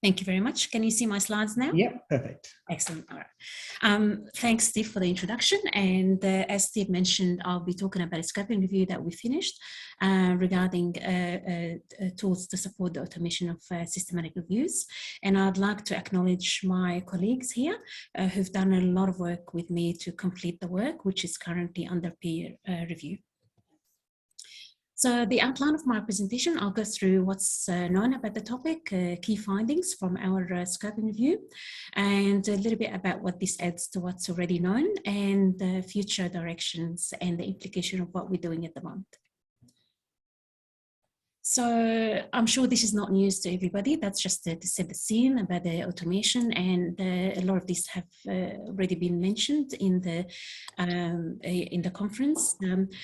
Thank you very much. Can you see my slides now? Yep, perfect. Excellent. All right. Thanks, Steve, for the introduction. And as Steve mentioned, I'll be talking about a scoping review that we finished regarding tools to support the automation of systematic reviews. And I'd like to acknowledge my colleagues here who've done a lot of work with me to complete the work, which is currently under peer review. So the outline of my presentation, I'll go through what's known about the topic, key findings from our scoping review, and a little bit about what this adds to what's already known, and the future directions and the implication of what we're doing at the moment. So I'm sure this is not news to everybody. That's just to set the scene about the automation, and a lot of these have already been mentioned in the conference.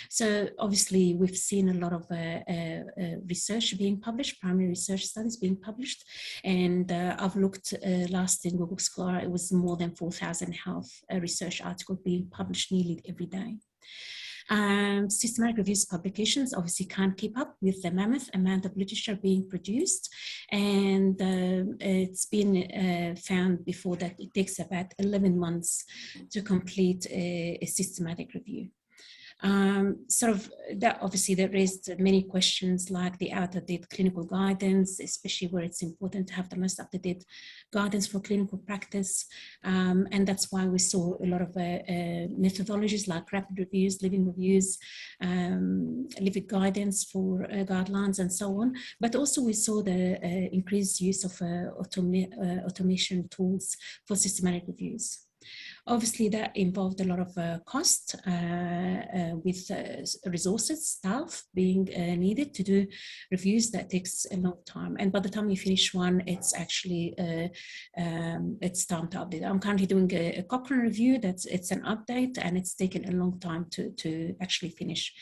So obviously we've seen a lot of research being published, primary research studies being published, and I've looked last in Google Scholar, it was more than 4,000 health research articles being published nearly every day. Systematic reviews publications obviously can't keep up with the mammoth amount of literature being produced, and it's been found before that it takes about 11 months to complete a systematic review. That obviously that raised many questions like the out-of-date clinical guidance, especially where it's important to have the most up-to-date guidance for clinical practice. And that's why we saw a lot of methodologies like rapid reviews, living reviews, living guidance for guidelines and so on. But also we saw the increased use of automation tools for systematic reviews. Obviously, that involved a lot of cost with resources, staff being needed to do reviews. That takes a long time. And by the time you finish one, it's actually, it's time to update. I'm currently doing a Cochrane review. It's an update, and it's taken a long time to actually finish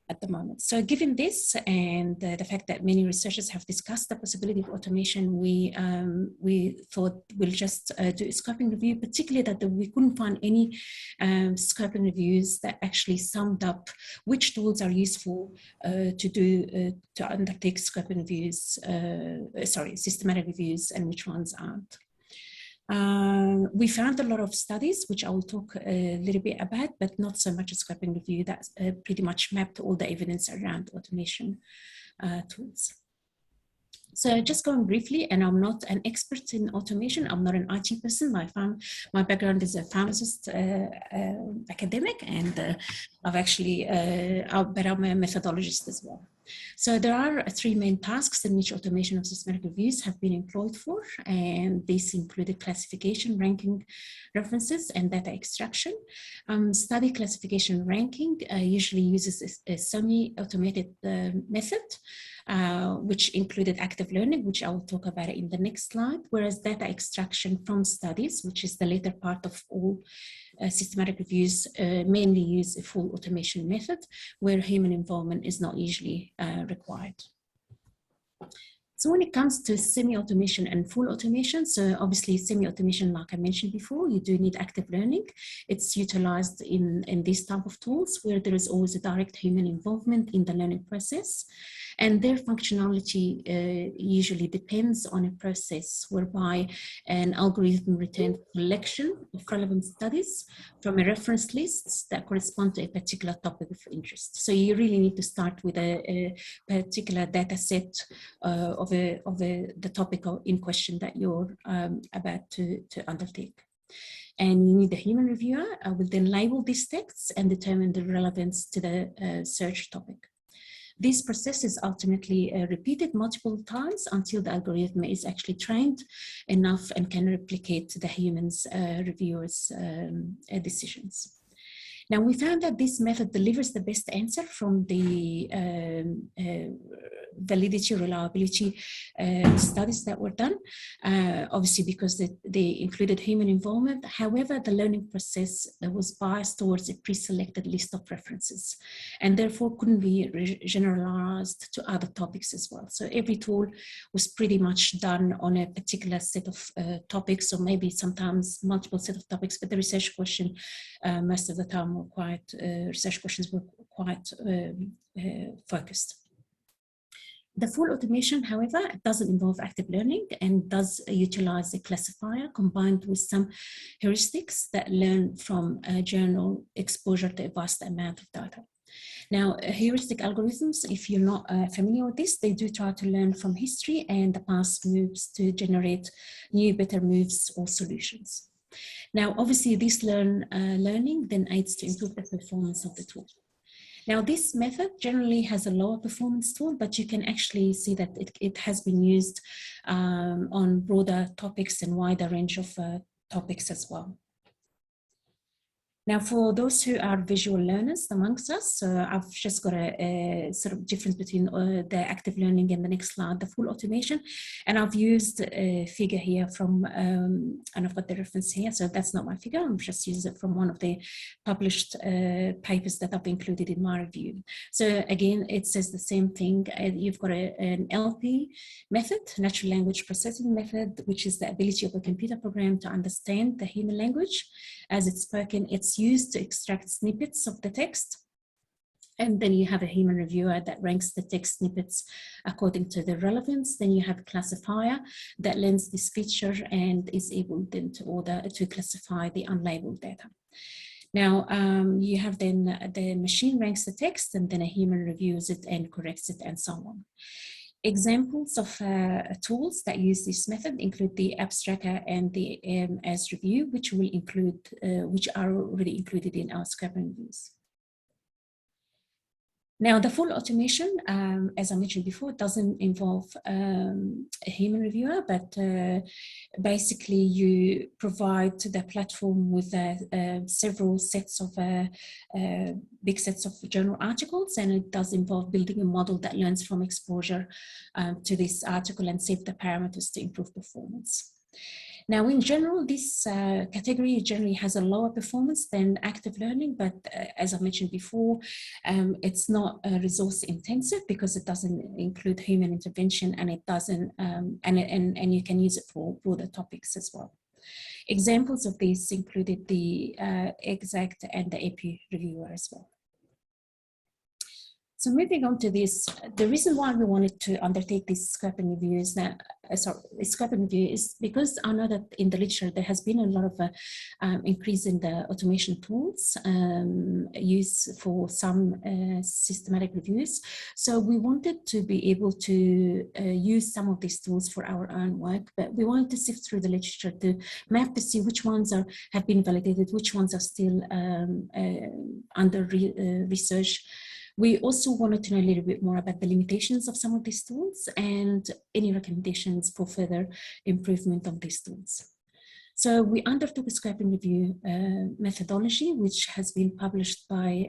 at the moment. So given this and the fact that many researchers have discussed the possibility of automation, we thought we'll just do a scoping review, particularly that we couldn't find any scoping reviews that actually summed up which tools are useful to undertake scoping reviews, systematic reviews, and which ones aren't. We found a lot of studies, which I will talk a little bit about, but not so much a scoping review that pretty much mapped all the evidence around automation tools. So just going briefly, and I'm not an expert in automation, I'm not an IT person. My background is a pharmacist academic, and I've actually, but I'm a methodologist as well. So there are three main tasks in which automation of systematic reviews have been employed for, and these included classification, ranking references, and data extraction. Study classification ranking usually uses a semi-automated method, which included active learning, which I will talk about in the next slide, whereas data extraction from studies, which is the later part of all systematic reviews, mainly use a full automation method where human involvement is not usually required. So when it comes to semi-automation and full automation, so obviously semi-automation, like I mentioned before, you do need active learning. It's utilized in these type of tools where there is always a direct human involvement in the learning process. And their functionality usually depends on a process whereby an algorithm returns a collection of relevant studies from a reference list that correspond to a particular topic of interest. So you really need to start with a particular data set of the topic in question that you're about to undertake. And you need a human reviewer who will then label these texts and determine the relevance to the search topic. This process is ultimately repeated multiple times until the algorithm is actually trained enough and can replicate the human's reviewers' decisions. Now, we found that this method delivers the best answer from the validity, reliability studies that were done, obviously because they included human involvement. However, the learning process was biased towards a pre-selected list of references and therefore couldn't be generalized to other topics as well. So every tool was pretty much done on a particular set of topics, or maybe sometimes multiple set of topics, but the research question most of the time were quite, research questions were quite focused. The full automation, however, doesn't involve active learning and does utilize a classifier combined with some heuristics that learn from general exposure to a vast amount of data. Now, heuristic algorithms, if you're not familiar with this, they do try to learn from history and the past moves to generate new, better moves or solutions. Now, obviously, this learning then aids to improve the performance of the tool. Now, this method generally has a lower performance tool, but you can actually see that it has been used on broader topics and wider range of topics as well. Now, for those who are visual learners amongst us, I've just got a sort of difference between the active learning and the next slide, the full automation. And I've used a figure here from, and I've got the reference here, so that's not my figure, I'm just using it from one of the published papers that I've included in my review. So again, it says the same thing. You've got an LP method, natural language processing method, which is the ability of a computer program to understand the human language as it's spoken. It's used to extract snippets of the text. And then you have a human reviewer that ranks the text snippets according to the relevance. Then you have a classifier that learns this feature and is able then to classify the unlabeled data. Now, you have then the machine ranks the text and then a human reviews it and corrects it and so on. Examples of tools that use this method include the abstractor and the as review, which will include, which are already included in our scraping reviews. Now, the full automation, as I mentioned before, doesn't involve a human reviewer, but basically you provide the platform with several sets of big sets of journal articles, and it does involve building a model that learns from exposure to this article and save the parameters to improve performance. Now, in general, this category generally has a lower performance than active learning, but as I mentioned before, it's not resource intensive because it doesn't include human intervention, and it doesn't, and you can use it for broader topics as well. Examples of these included the exact and the AP reviewer as well. So moving on to this, the reason why we wanted to undertake this scraping review is that, scraping review is because I know that in the literature there has been a lot of increase in the automation tools used for some systematic reviews. So we wanted to be able to use some of these tools for our own work, but we wanted to sift through the literature to map to see which ones have been validated, which ones are still under research. We also wanted to know a little bit more about the limitations of some of these tools and any recommendations for further improvement of these tools. So we undertook a scraping review methodology, which has been published by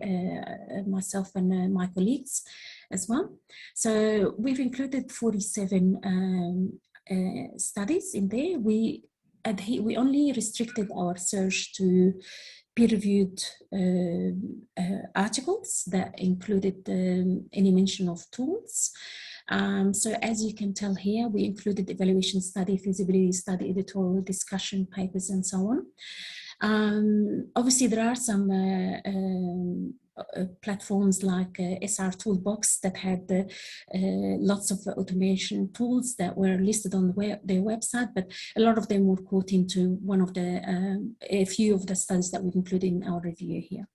myself and my colleagues as well. So we've included 47 studies in there. We only restricted our search to peer-reviewed articles that included any mention of tools. So as you can tell here, we included evaluation study, feasibility study, editorial discussion papers, and so on. Obviously, there are some platforms like SR Toolbox that had lots of automation tools that were listed on their website, but a lot of them were caught into one of the, a few of the studies that we've included in our review here.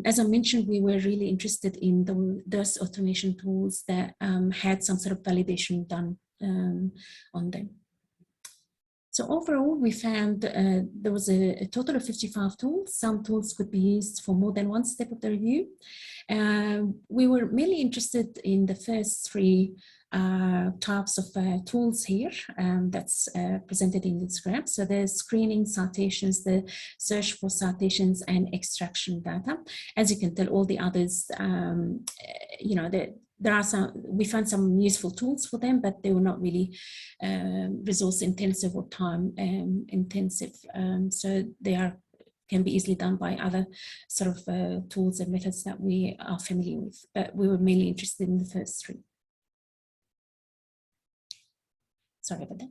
As I mentioned, we were really interested in those automation tools that had some sort of validation done on them. So overall, we found there was a total of 55 tools. Some tools could be used for more than one step of the review. We were mainly interested in the first three types of tools here that's presented in this graph. So the screening, citations, the search for citations, and extraction data. As you can tell, all the others, you know, there are some, we found some useful tools for them, but they were not really resource intensive or time intensive. So they can be easily done by other sort of tools and methods that we are familiar with, but we were mainly interested in the first three. Sorry about that.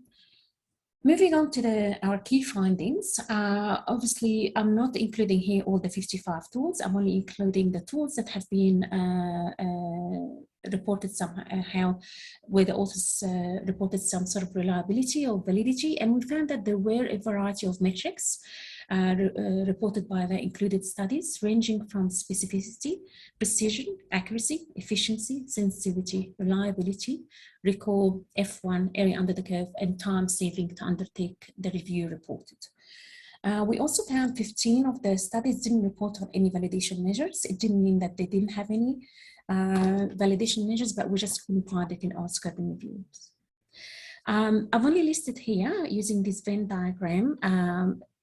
Moving on to our key findings, obviously I'm not including here all the 55 tools. I'm only including the tools that have been reported somehow, where the authors reported some sort of reliability or validity, and we found that there were a variety of metrics reported by the included studies, ranging from specificity, precision, accuracy, efficiency, sensitivity, reliability, recall, F1, area under the curve, and time saving to undertake the review reported. We also found 15 of the studies didn't report on any validation measures. It didn't mean that they didn't have any validation measures, but we just couldn't find it in our scoping reviews. I've only listed here, using this Venn diagram,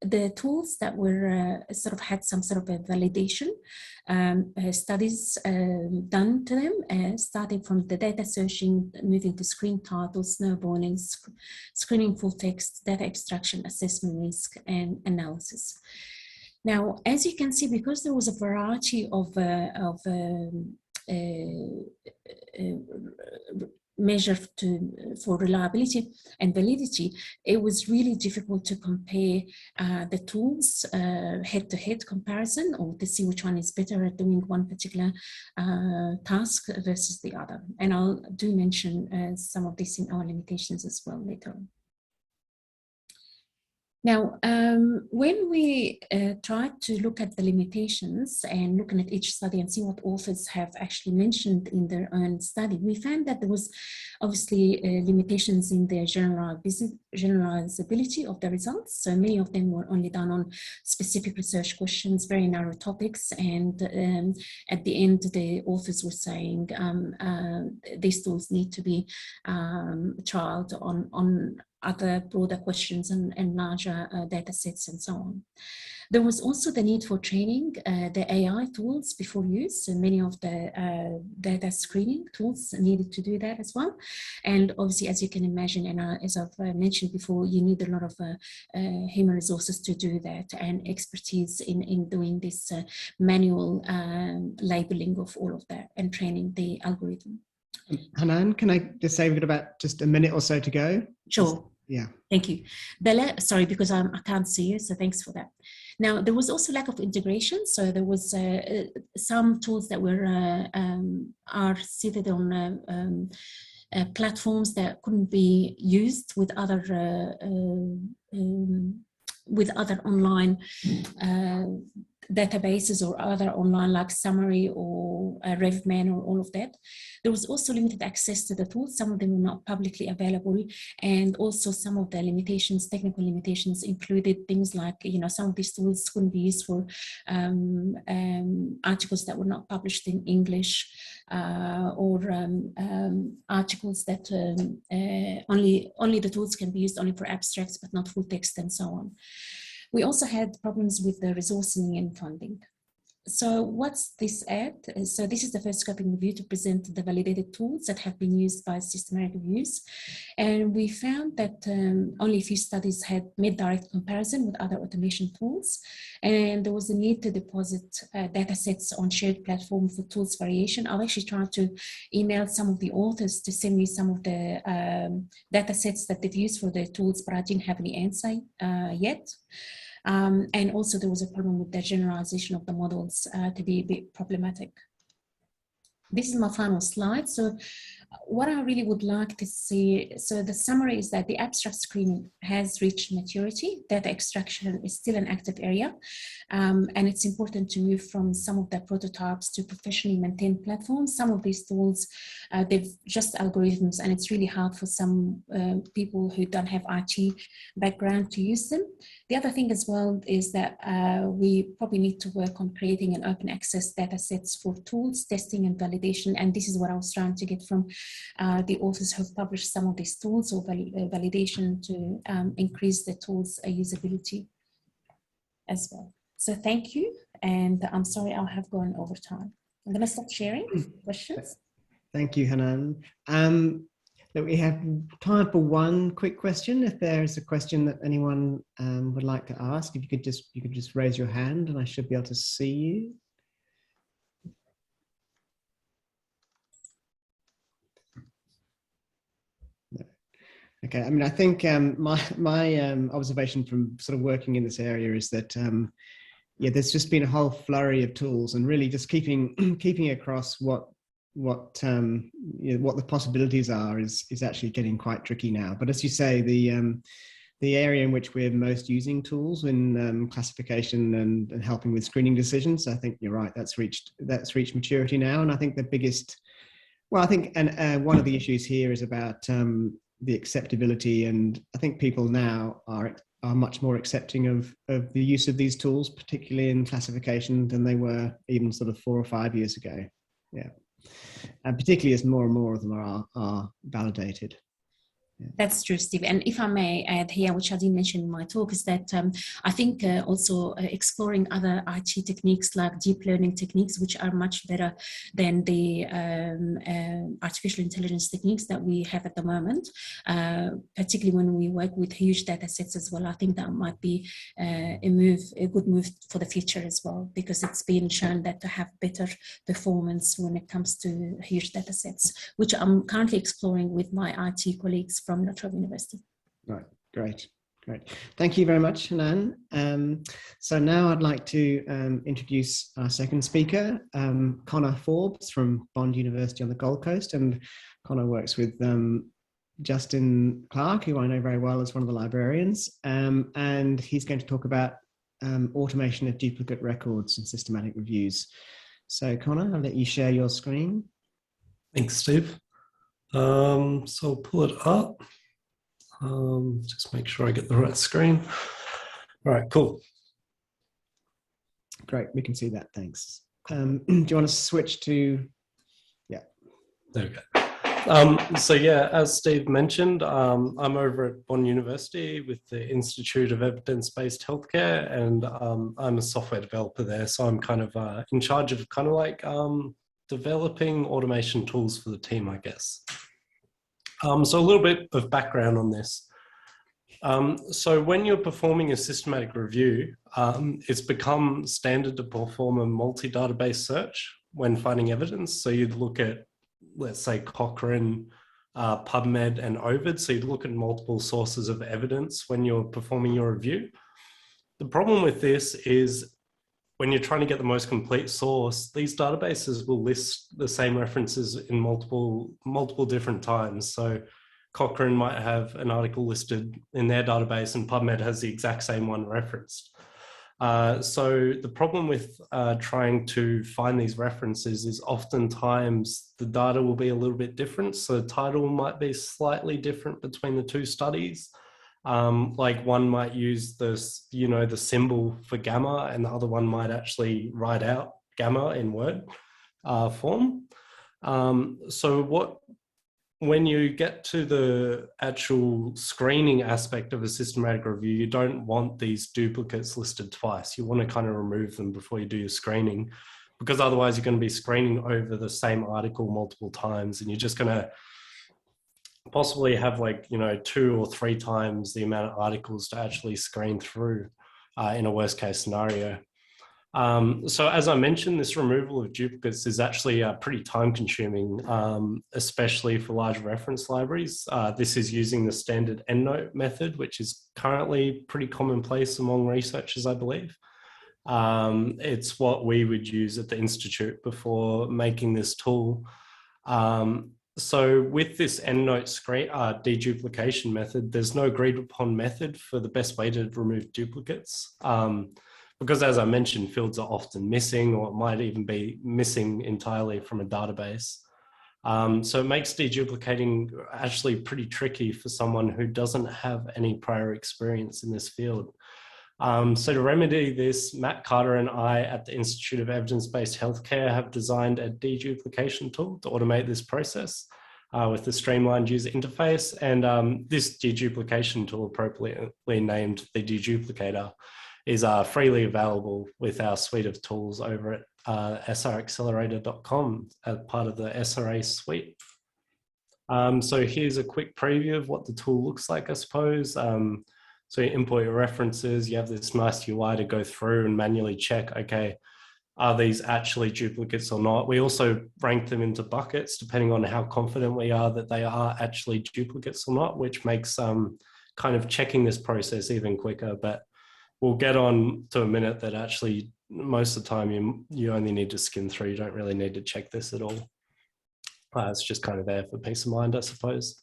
the tools that were sort of had some sort of a validation studies done to them, starting from the data searching, moving to screen titles, snowballing, screening full text, data extraction, assessment risk, and analysis. Now, as you can see, because there was a variety of measure for reliability and validity, it was really difficult to compare the tools head-to-head comparison, or to see which one is better at doing one particular task versus the other. And I'll do mention some of this in our limitations as well later on. Now, when we tried to look at the limitations and looking at each study and see what authors have actually mentioned in their own study, we found that there was obviously limitations in the generalizability of the results. So many of them were only done on specific research questions, very narrow topics. And at the end, the authors were saying these tools need to be trialed on other broader questions and larger data sets and so on. There was also the need for training the AI tools before use. So many of the data screening tools needed to do that as well. And obviously, as you can imagine, and as I've mentioned before, you need a lot of human resources to do that, and expertise in doing this manual labeling of all of that and training the algorithm. Hanan, can I just say we've got about just a minute or so to go? Sure. Yeah. Thank you. Sorry, because I can't see you, so thanks for that. Now, there was also lack of integration. So there was some tools that were are seated on platforms that couldn't be used with other online databases or other online, like Summary or RevMan or all of that. There was also limited access to the tools. Some of them were not publicly available. And also some of the limitations, technical limitations, included things like, some of these tools couldn't be used for articles that were not published in English, or articles that only the tools can be used only for abstracts, but not full text and so on. We also had problems with the resourcing and funding. So what's this at? So this is the first scoping review to present the validated tools that have been used by systematic reviews. And we found that only a few studies had made direct comparison with other automation tools. And there was a need to deposit data sets on shared platform for tools variation. I've actually tried to email some of the authors to send me some of the data sets that they've used for their tools, but I didn't have any answer yet. And also there was a problem with the generalization of the models to be a bit problematic. This is my final slide. So what I really would like to see, so the summary is that the abstract screening has reached maturity. Data extraction is still an active area. And it's important to move from some of the prototypes to professionally maintained platforms. Some of these tools, they're just algorithms, and it's really hard for some people who don't have IT background to use them. The other thing as well is that we probably need to work on creating an open access data sets for tools, testing and validation. And this is what I was trying to get from the authors who have published some of these tools, or validation to increase the tools' usability as well. So thank you. And I'm sorry I have gone over time. I'm going to stop sharing questions. Thank you, Hanan. We have time for one quick question. If there's a question that anyone would like to ask, if you could just raise your hand, and I should be able to see you. No. Okay. I mean, I think my observation from sort of working in this area is that yeah, there's just been a whole flurry of tools, and really just keeping across what what the possibilities are is actually getting quite tricky now. But as you say, the area in which we're most using tools in classification and helping with screening decisions, I think you're right. That's reached maturity now, and I think the biggest, well, I think, and one of the issues here is about the acceptability, and I think people now are much more accepting of the use of these tools, particularly in classification, than they were even sort of 4 or 5 years ago. Yeah, and particularly as more and more of them are validated. Yeah. That's true, Steve. And if I may add here, which I didn't mention in my talk, is that I think also exploring other IT techniques like deep learning techniques, which are much better than the artificial intelligence techniques that we have at the moment, particularly when we work with huge data sets as well. I think that might be a good move for the future as well, because it's been shown that to have better performance when it comes to huge data sets, which I'm currently exploring with my IT colleagues from Notre Dame University. Right, great. Thank you very much, Hanan. So now I'd like to introduce our second speaker, Connor Forbes from Bond University on the Gold Coast. And Connor works with Justin Clark, who I know very well as one of the librarians. And he's going to talk about automation of duplicate records and systematic reviews. So Connor, I'll let you share your screen. Thanks, Steve. So I'll pull it up. Just make sure I get the right screen. All right, cool. Great, we can see that, thanks. Do you want to switch to, yeah. There we go. So yeah, as Steve mentioned, I'm over at Bond University with the Institute of Evidence-Based Healthcare, and I'm a software developer there. So I'm kind of in charge of kind of like developing automation tools for the team, I guess. So a little bit of background on this. So when you're performing a systematic review, it's become standard to perform a multi-database search when finding evidence. So you'd look at, let's say, Cochrane, PubMed, and Ovid. So you'd look at multiple sources of evidence when you're performing your review. The problem with this is when you're trying to get the most complete source, these databases will list the same references in multiple different times. So Cochrane might have an article listed in their database and PubMed has the exact same one referenced. So the problem with trying to find these references is oftentimes the data will be a little bit different. So the title might be slightly different between the two studies. Like one might use this, the symbol for gamma, and the other one might actually write out gamma in Word form. So when you get to the actual screening aspect of a systematic review, you don't want these duplicates listed twice. You want to kind of remove them before you do your screening, because otherwise you're going to be screening over the same article multiple times, and you're just going to possibly have 2 or 3 times the amount of articles to actually screen through in a worst case scenario. So as I mentioned, this removal of duplicates is actually pretty time consuming, especially for large reference libraries. This is using the standard EndNote method, which is currently pretty commonplace among researchers, I believe. It's what we would use at the Institute before making this tool. So with this EndNote deduplication method, there's no agreed upon method for the best way to remove duplicates. Because as I mentioned, fields are often missing, or it might even be missing entirely from a database. So it makes deduplicating actually pretty tricky for someone who doesn't have any prior experience in this field. So to remedy this, Matt Carter and I at the Institute of Evidence-Based Healthcare have designed a deduplication tool to automate this process with the streamlined user interface. And this deduplication tool, appropriately named the Deduplicator, is freely available with our suite of tools over at sraccelerator.com as part of the SRA suite. So here's a quick preview of what the tool looks like, I suppose. So you import your references, you have this nice UI to go through and manually check, okay, are these actually duplicates or not? We also rank them into buckets depending on how confident we are that they are actually duplicates or not, which makes kind of checking this process even quicker. But we'll get on to a minute that actually most of the time you only need to skim through. You don't really need to check this at all. It's just kind of there for peace of mind, I suppose.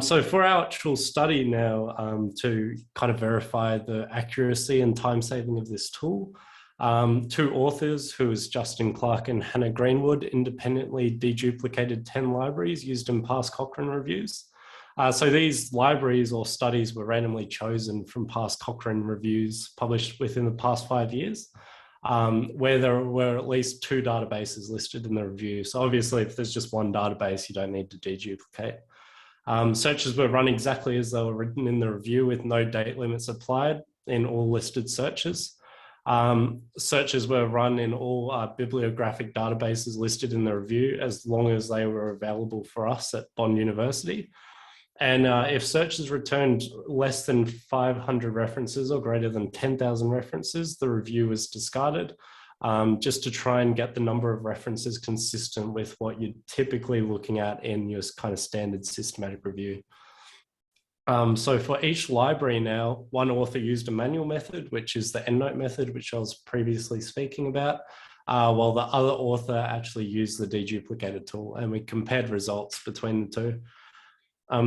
So for our actual study now, to kind of verify the accuracy and time saving of this tool, 2 authors, who is Justin Clark and Hannah Greenwood, independently deduplicated 10 libraries used in past Cochrane reviews. So these libraries or studies were randomly chosen from past Cochrane reviews published within the past 5 years, where there were at least 2 databases listed in the review. So obviously, if there's just one database, you don't need to deduplicate. Searches were run exactly as they were written in the review, with no date limits applied in all listed searches. Searches were run in all bibliographic databases listed in the review, as long as they were available for us at Bond University. And if searches returned less than 500 references or greater than 10,000 references, the review was discarded, just to try and get the number of references consistent with what you're typically looking at in your kind of standard systematic review. So for each library now, one author used a manual method, which is the EndNote method, which I was previously speaking about, while the other author actually used the deduplicator tool, and we compared results between the two.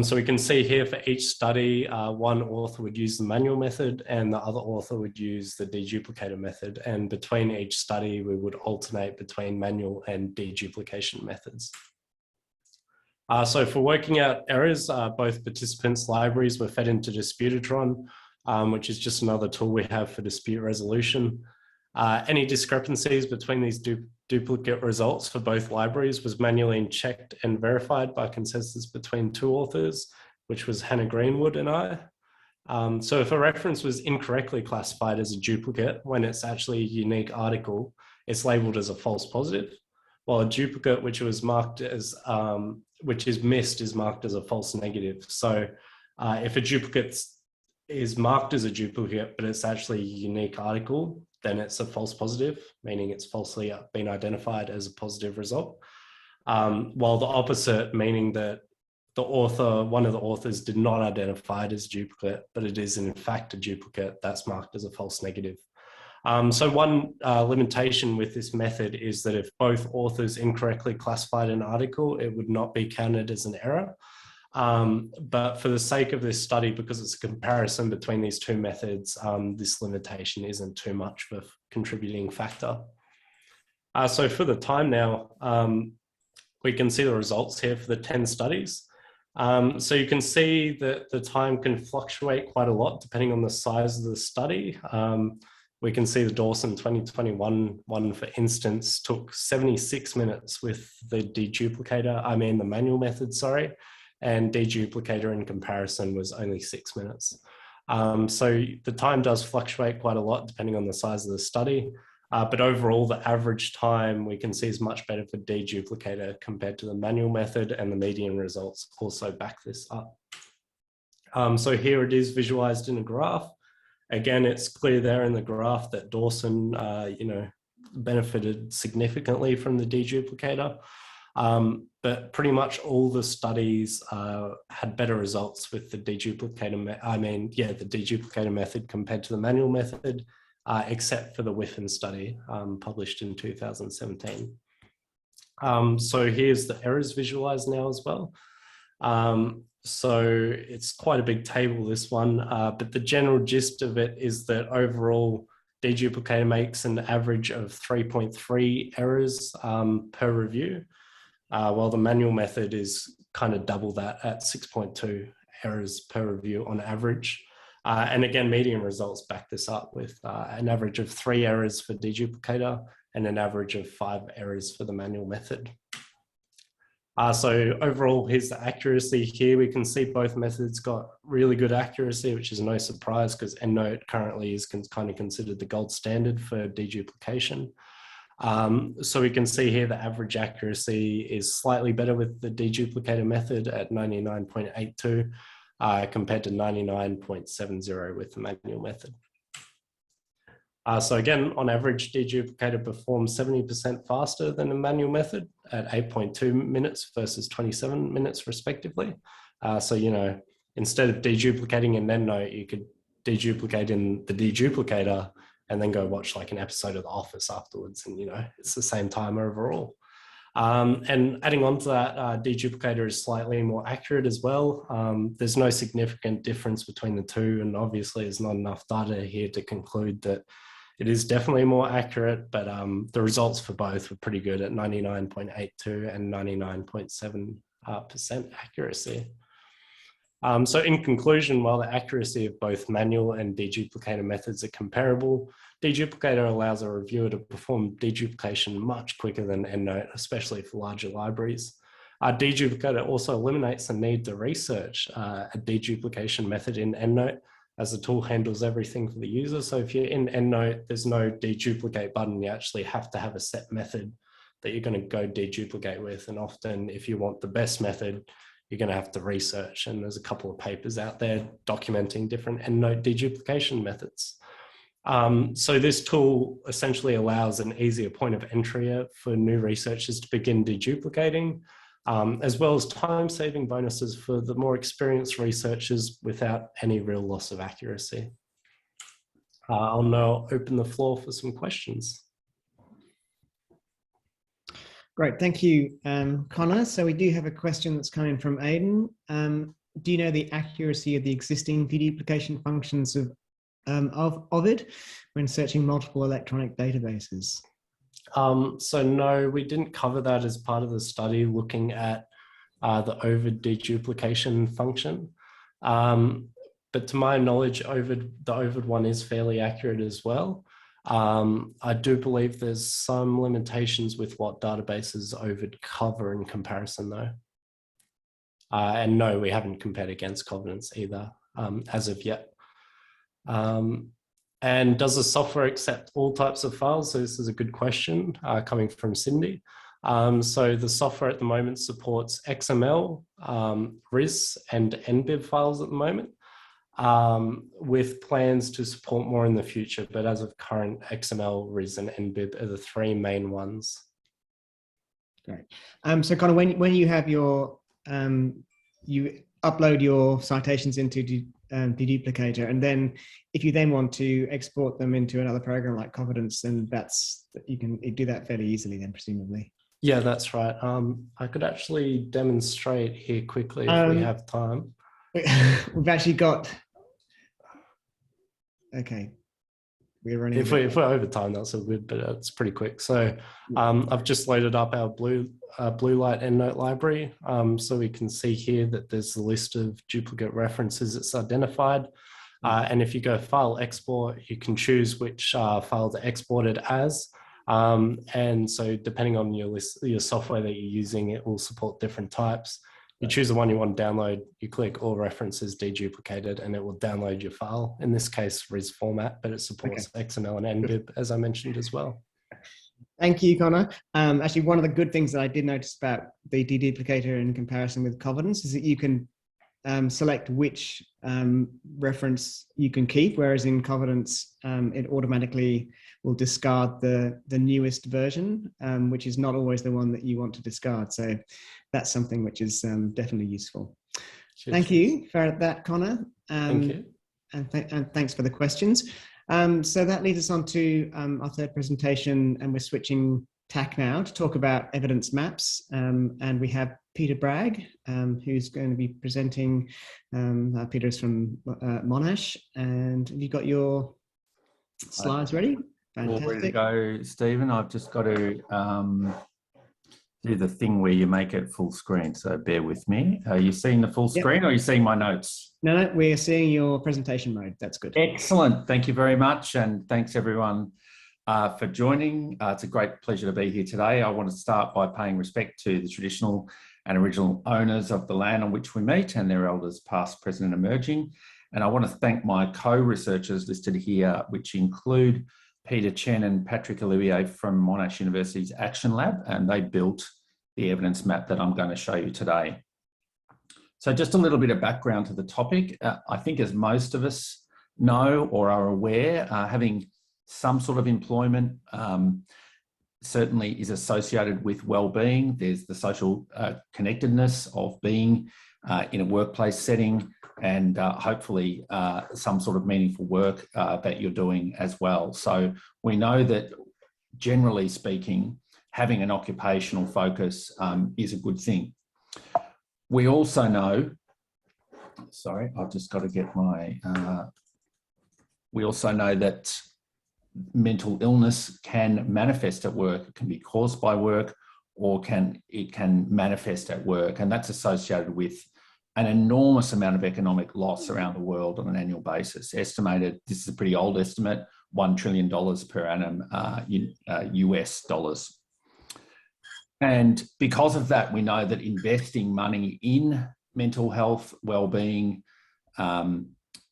So we can see here for each study, one author would use the manual method and the other author would use the deduplicator method. And between each study, we would alternate between manual and deduplication methods. So for working out errors, both participants' libraries were fed into Disputatron, which is just another tool we have for dispute resolution. Any discrepancies between these duplicate results for both libraries was manually checked and verified by consensus between 2 authors, which was Hannah Greenwood and I. So if a reference was incorrectly classified as a duplicate when it's actually a unique article, it's labeled as a false positive, while a duplicate which was marked as, which is missed, is marked as a false negative. So if a duplicate is marked as a duplicate, but it's actually a unique article, then it's a false positive, meaning it's falsely been identified as a positive result. While the opposite, meaning that the author, one of the authors did not identify it as duplicate, but it is in fact a duplicate, that's marked as a false negative. So one limitation with this method is that if both authors incorrectly classified an article, it would not be counted as an error. But for the sake of this study, because it's a comparison between these 2 methods, this limitation isn't too much of a contributing factor. So for the time now, we can see the results here for the 10 studies. So you can see that the time can fluctuate quite a lot depending on the size of the study. We can see the Dawson 2021 one, for instance, took 76 minutes with the the manual method, sorry. And deduplicator in comparison was only 6 minutes. So the time does fluctuate quite a lot depending on the size of the study, but overall the average time we can see is much better for deduplicator compared to the manual method, and the median results also back this up. So here it is visualized in a graph. Again, it's clear there in the graph that Dawson, benefited significantly from the deduplicator. But pretty much all the studies had better results with the deduplicator method compared to the manual method, except for the Whiffen study published in 2017. So here's the errors visualized now as well. So it's quite a big table, this one, but the general gist of it is that overall deduplicator makes an average of 3.3 errors per review, while the manual method is kind of double that at 6.2 errors per review on average. And again, median results back this up with an average of 3 errors for deduplicator and an average of 5 errors for the manual method. So overall, here's the accuracy here. We can see both methods got really good accuracy, which is no surprise because EndNote currently is kind of considered the gold standard for deduplication. So we can see here the average accuracy is slightly better with the deduplicator method at 99.82 compared to 99.70 with the manual method. So again, on average, deduplicator performs 70% faster than the manual method at 8.2 minutes versus 27 minutes respectively. So, instead of deduplicating in EndNote, you could deduplicate in the deduplicator and then go watch like an episode of The Office afterwards. And, it's the same time overall. And adding on to that, deduplicator is slightly more accurate as well. There's no significant difference between the two, and obviously there's not enough data here to conclude that it is definitely more accurate, but the results for both were pretty good at 99.82 and 99.7% accuracy. So in conclusion, while the accuracy of both manual and deduplicator methods are comparable, deduplicator allows a reviewer to perform deduplication much quicker than EndNote, especially for larger libraries. Deduplicator also eliminates the need to research a deduplication method in EndNote, as the tool handles everything for the user. So if you're in EndNote, there's no deduplicate button. You actually have to have a set method that you're going to go deduplicate with. And often, if you want the best method, you're going to have to research. And there's a couple of papers out there documenting different EndNote deduplication methods. So this tool essentially allows an easier point of entry for new researchers to begin deduplicating, as well as time-saving bonuses for the more experienced researchers without any real loss of accuracy. I'll now open the floor for some questions. Great, thank you, Connor. So we do have a question that's coming from Aidan. Do you know the accuracy of the existing deduplication functions of Ovid when searching multiple electronic databases? So no, we didn't cover that as part of the study looking at the Ovid deduplication function. But to my knowledge, the Ovid one is fairly accurate as well. I do believe there's some limitations with what databases Ovid cover in comparison though. And no, we haven't compared against Covenants either as of yet. And does the software accept all types of files? So this is a good question coming from Cindy. So the software at the moment supports XML, RIS, and NBIB files at the moment, with plans to support more in the future. But as of current, XML, RIS, and NBIB are the three main ones. Great. So Connor, when you have your, you upload your citations into deduplicator, and then if you then want to export them into another program like Confidence, then you can do that fairly easily then, presumably. Yeah, that's right. I could actually demonstrate here quickly if we have time. We've actually got, okay. We're running. If we're over time, that's all good, but it's pretty quick. So I've just loaded up our blue light EndNote library. So we can see here that there's a list of duplicate references that's identified. And if you go file export, you can choose which file to export it as. And so depending on your software that you're using, it will support different types. You choose the one you want to download, you click all references deduplicated, and it will download your file. In this case, RIS format, but it supports XML and NBIB, as I mentioned as well. Thank you, Connor. Actually, one of the good things that I did notice about the deduplicator in comparison with Confidence is that you can select which reference you can keep, whereas in Confidence, it automatically will discard the newest version, which is not always the one that you want to discard. So that's something which is definitely useful. Thank you for that, Connor. Thank you. And thanks for the questions. So that leads us on to our third presentation, and we're switching tack now to talk about evidence maps. And we have Peter Bragge, who's going to be presenting. Peter's from Monash, and have you got your slides ready? Fantastic. All ready to go, Stephen. I've just got to do the thing where you make it full screen, so bear with me. Are you seeing the full screen or are you seeing my notes? No, we're seeing your presentation mode. That's good. Excellent. Thank you very much, and thanks everyone for joining. It's a great pleasure to be here today. I want to start by paying respect to the traditional and original owners of the land on which we meet and their elders past, present and emerging. And I want to thank my co-researchers listed here, which include Peter Chen and Patrick Olivier from Monash University's Action Lab, and they built the evidence map that I'm going to show you today. So just a little bit of background to the topic. I think as most of us know or are aware, having some sort of employment certainly is associated with well-being. There's the social connectedness of being in a workplace setting, and hopefully some sort of meaningful work that you're doing as well. So we know that generally speaking, having an occupational focus is a good thing. We also know, sorry, I've just got to get my, we also know that mental illness can manifest at work. It can be caused by work, or it can manifest at work. And that's associated with an enormous amount of economic loss around the world on an annual basis. Estimated, this is a pretty old estimate, $1 trillion per annum US dollars. And because of that, we know that investing money in mental health, well-being,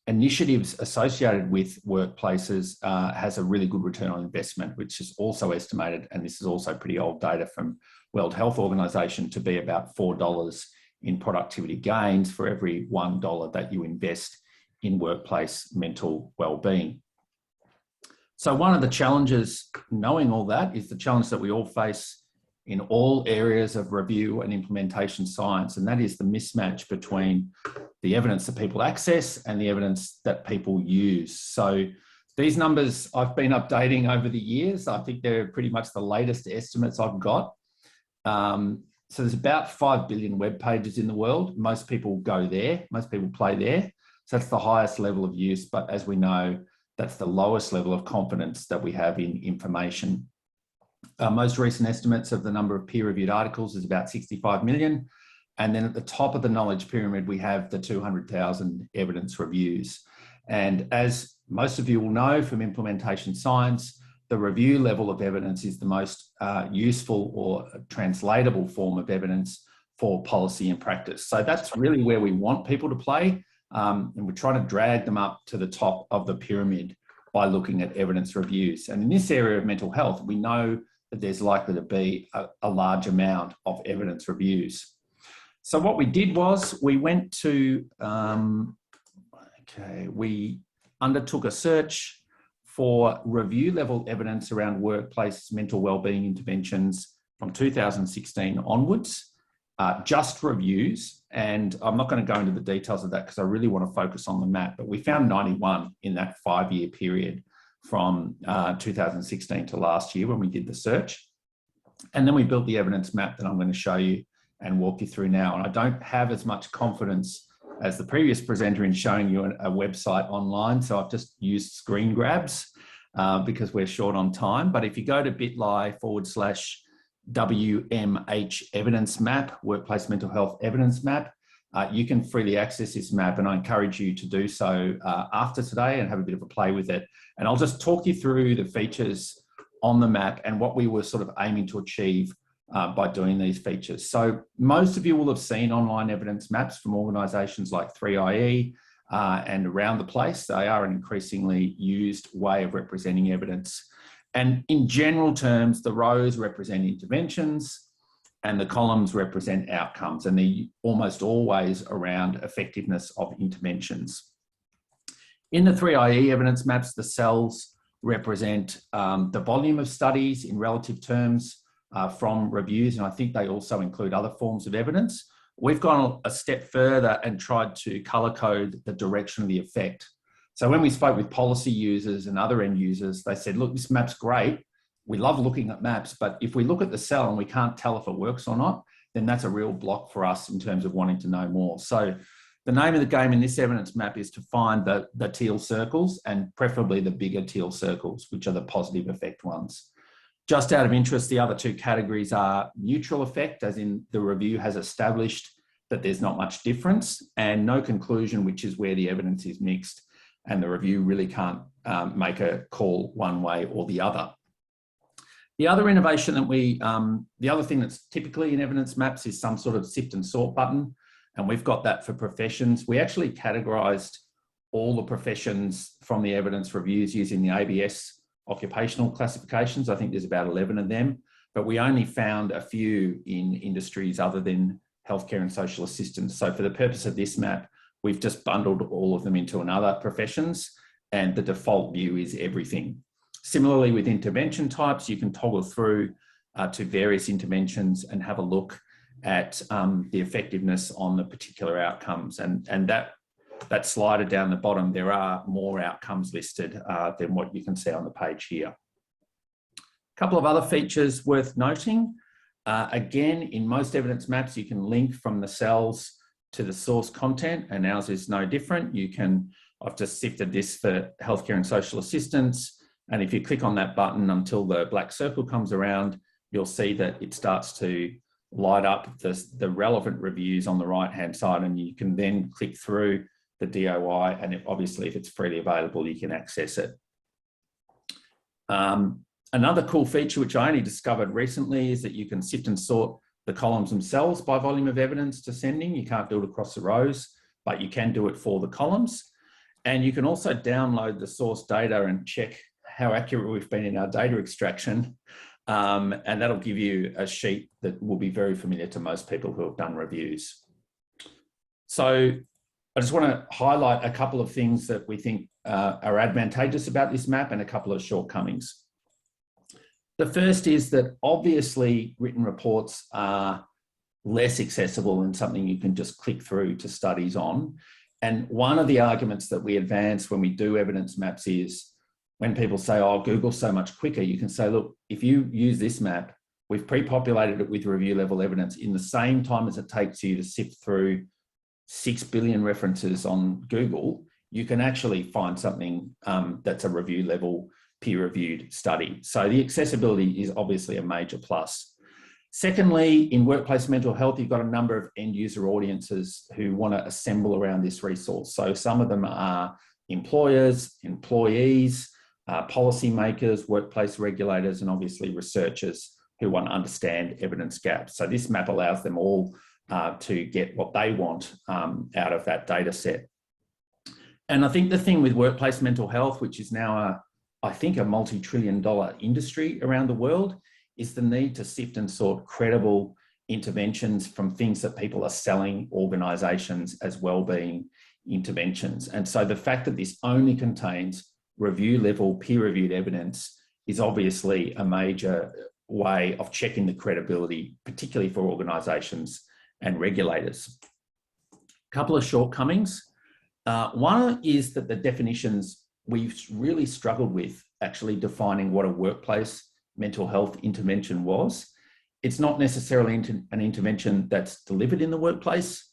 initiatives associated with workplaces has a really good return on investment, which is also estimated, and this is also pretty old data from World Health Organization, to be about $4 in productivity gains for every $1 that you invest in workplace mental well-being. So one of the challenges, knowing all that, is the challenge that we all face in all areas of review and implementation science, and that is the mismatch between the evidence that people access and the evidence that people use. So these numbers I've been updating over the years. I think they're pretty much the latest estimates I've got. So there's about 5 billion web pages in the world. Most people go there, most people play there. So that's the highest level of use, but as we know, that's the lowest level of confidence that we have in information. Most recent estimates of the number of peer-reviewed articles is about 65 million. And then at the top of the knowledge pyramid, we have the 200,000 evidence reviews. And as most of you will know from implementation science, the review level of evidence is the most useful or translatable form of evidence for policy and practice. So that's really where we want people to play. And we're trying to drag them up to the top of the pyramid by looking at evidence reviews. And in this area of mental health, we know that there's likely to be a large amount of evidence reviews. So what we did was we went to, we undertook a search for review level evidence around workplace mental wellbeing interventions from 2016 onwards, just reviews. And I'm not going to go into the details of that because I really want to focus on the map, but we found 91 in that 5-year period from 2016 to last year when we did the search. And then we built the evidence map that I'm going to show you and walk you through now. And I don't have as much confidence as the previous presenter in showing you a website online. So I've just used screen grabs because we're short on time. But if you go to bit.ly/WMH evidence map, workplace mental health evidence map, you can freely access this map, and I encourage you to do so after today and have a bit of a play with it. And I'll just talk you through the features on the map and what we were sort of aiming to achieve by doing these features. So most of you will have seen online evidence maps from organisations like 3IE and around the place. They are an increasingly used way of representing evidence. And in general terms, the rows represent interventions and the columns represent outcomes, and they're almost always around effectiveness of interventions. In the 3IE evidence maps, the cells represent the volume of studies in relative terms from reviews, and I think they also include other forms of evidence. We've gone a step further and tried to colour code the direction of the effect. So when we spoke with policy users and other end users, they said, look, this map's great. We love looking at maps, but if we look at the cell and we can't tell if it works or not, then that's a real block for us in terms of wanting to know more. So the name of the game in this evidence map is to find the teal circles, and preferably the bigger teal circles, which are the positive effect ones. Just out of interest, the other two categories are neutral effect, as in the review has established that there's not much difference, and no conclusion, which is where the evidence is mixed and the review really can't make a call one way or the other. The other innovation that the other thing that's typically in evidence maps is some sort of sift and sort button, and we've got that for professions. We actually categorised all the professions from the evidence reviews using the ABS occupational classifications. I think there's about 11 of them, but we only found a few in industries other than healthcare and social assistance. So for the purpose of this map, we've just bundled all of them into another professions, and the default view is everything. Similarly, with intervention types, you can toggle through to various interventions and have a look at the effectiveness on the particular outcomes. And that slider down the bottom, there are more outcomes listed than what you can see on the page here. A couple of other features worth noting. Again, in most evidence maps, you can link from the cells to the source content, and ours is no different. I've just sifted this for healthcare and social assistance. And if you click on that button until the black circle comes around, you'll see that it starts to light up the relevant reviews on the right-hand side, and you can then click through the DOI, and obviously if it's freely available, you can access it. Another cool feature, which I only discovered recently, is that you can sift and sort the columns themselves by volume of evidence descending. You can't do it across the rows, but you can do it for the columns. And you can also download the source data and check how accurate we've been in our data extraction. And that'll give you a sheet that will be very familiar to most people who have done reviews. So I just want to highlight a couple of things that we think are advantageous about this map and a couple of shortcomings. The first is that obviously written reports are less accessible and something you can just click through to studies on. And one of the arguments that we advance when we do evidence maps is when people say, oh, Google's so much quicker, you can say, look, if you use this map, we've pre-populated it with review level evidence in the same time as it takes you to sift through 6 billion references on Google. You can actually find something that's a review level peer-reviewed study. So the accessibility is obviously a major plus. Secondly, in workplace mental health, you've got a number of end user audiences who want to assemble around this resource. So some of them are employers, employees, policymakers, workplace regulators, and obviously researchers who want to understand evidence gaps. So this map allows them all to get what they want out of that data set. And I think the thing with workplace mental health, which is now I think a multi-trillion-dollar industry around the world, is the need to sift and sort credible interventions from things that people are selling organisations as wellbeing interventions. And so the fact that this only contains review-level peer-reviewed evidence is obviously a major way of checking the credibility, particularly for organisations and regulators. A couple of shortcomings. One is that the definitions we've really struggled with actually defining what a workplace mental health intervention was. It's not necessarily an intervention that's delivered in the workplace.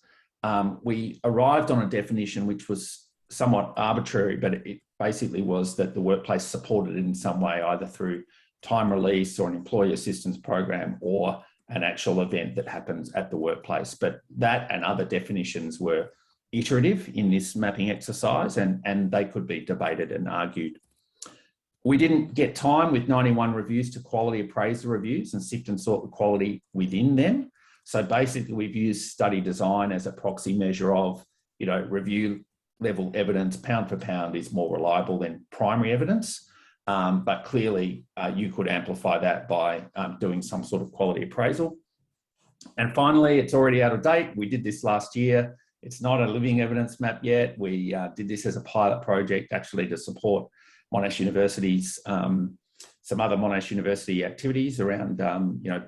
We arrived on a definition which was somewhat arbitrary, but it basically was that the workplace supported it in some way, either through time release or an employee assistance program or an actual event that happens at the workplace. But that and other definitions were iterative in this mapping exercise, and they could be debated and argued. We didn't get time with 91 reviews to quality appraise the reviews and sift and sort the quality within them. So basically we've used study design as a proxy measure of, review level evidence pound for pound is more reliable than primary evidence. But clearly you could amplify that by doing some sort of quality appraisal. And finally, it's already out of date. We did this last year. It's not a living evidence map yet. We did this as a pilot project actually to support Monash University's, some other Monash University activities around,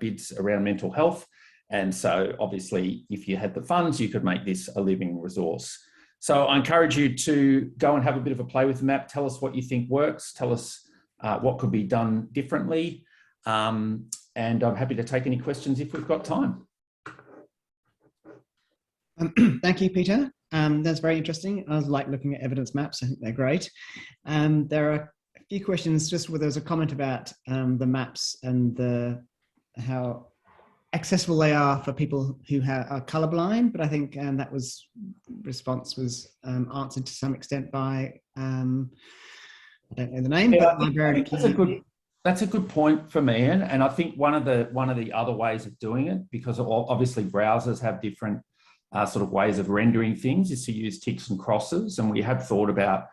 bids around mental health. And so obviously, if you had the funds, you could make this a living resource. So I encourage you to go and have a bit of a play with the map. Tell us what you think works. Tell us what could be done differently. And I'm happy to take any questions if we've got time. Thank you, Peter. That's very interesting. I like looking at evidence maps. I think they're great. There are a few questions just where there's a comment about the maps and how accessible they are for people who are colorblind, but I think that response was answered to some extent by, I don't know the name, yeah, but that's a good point for me. And I think one of the other ways of doing it, because obviously browsers have different sort of ways of rendering things, is to use ticks and crosses. And we have thought about,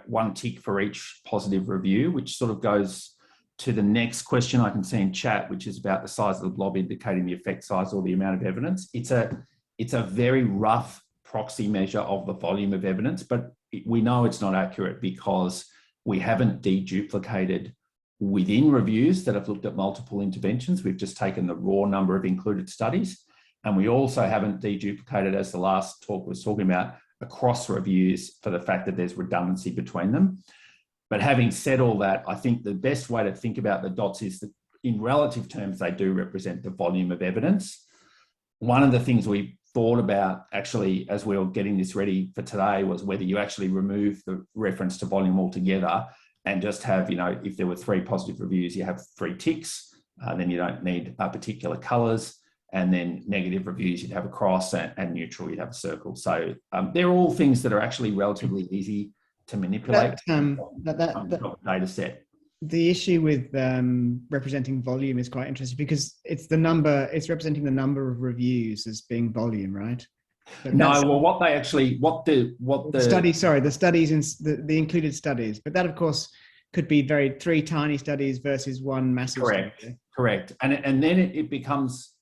one tick for each positive review, which sort of goes to the next question I can see in chat, which is about the size of the blob indicating the effect size or the amount of evidence. It's a very rough proxy measure of the volume of evidence, but we know it's not accurate because we haven't deduplicated within reviews that have looked at multiple interventions. We've just taken the raw number of included studies. And we also haven't deduplicated, as the last talk was talking about, across reviews for the fact that there's redundancy between them. But having said all that, I think the best way to think about the dots is that in relative terms, they do represent the volume of evidence. One of the things we thought about actually as we were getting this ready for today was whether you actually remove the reference to volume altogether and just have, you know, if there were 3 positive reviews, you have 3 ticks, then you don't need particular colours. And then negative reviews, you'd have a cross, and neutral, you'd have a circle. So they're all things that are actually relatively easy to manipulate. That data set. The issue with representing volume is quite interesting because it's representing the number of reviews as being volume, right? No, well, what the included studies, but that of course could be 3 tiny studies versus 1 massive study. Correct. And then it becomes,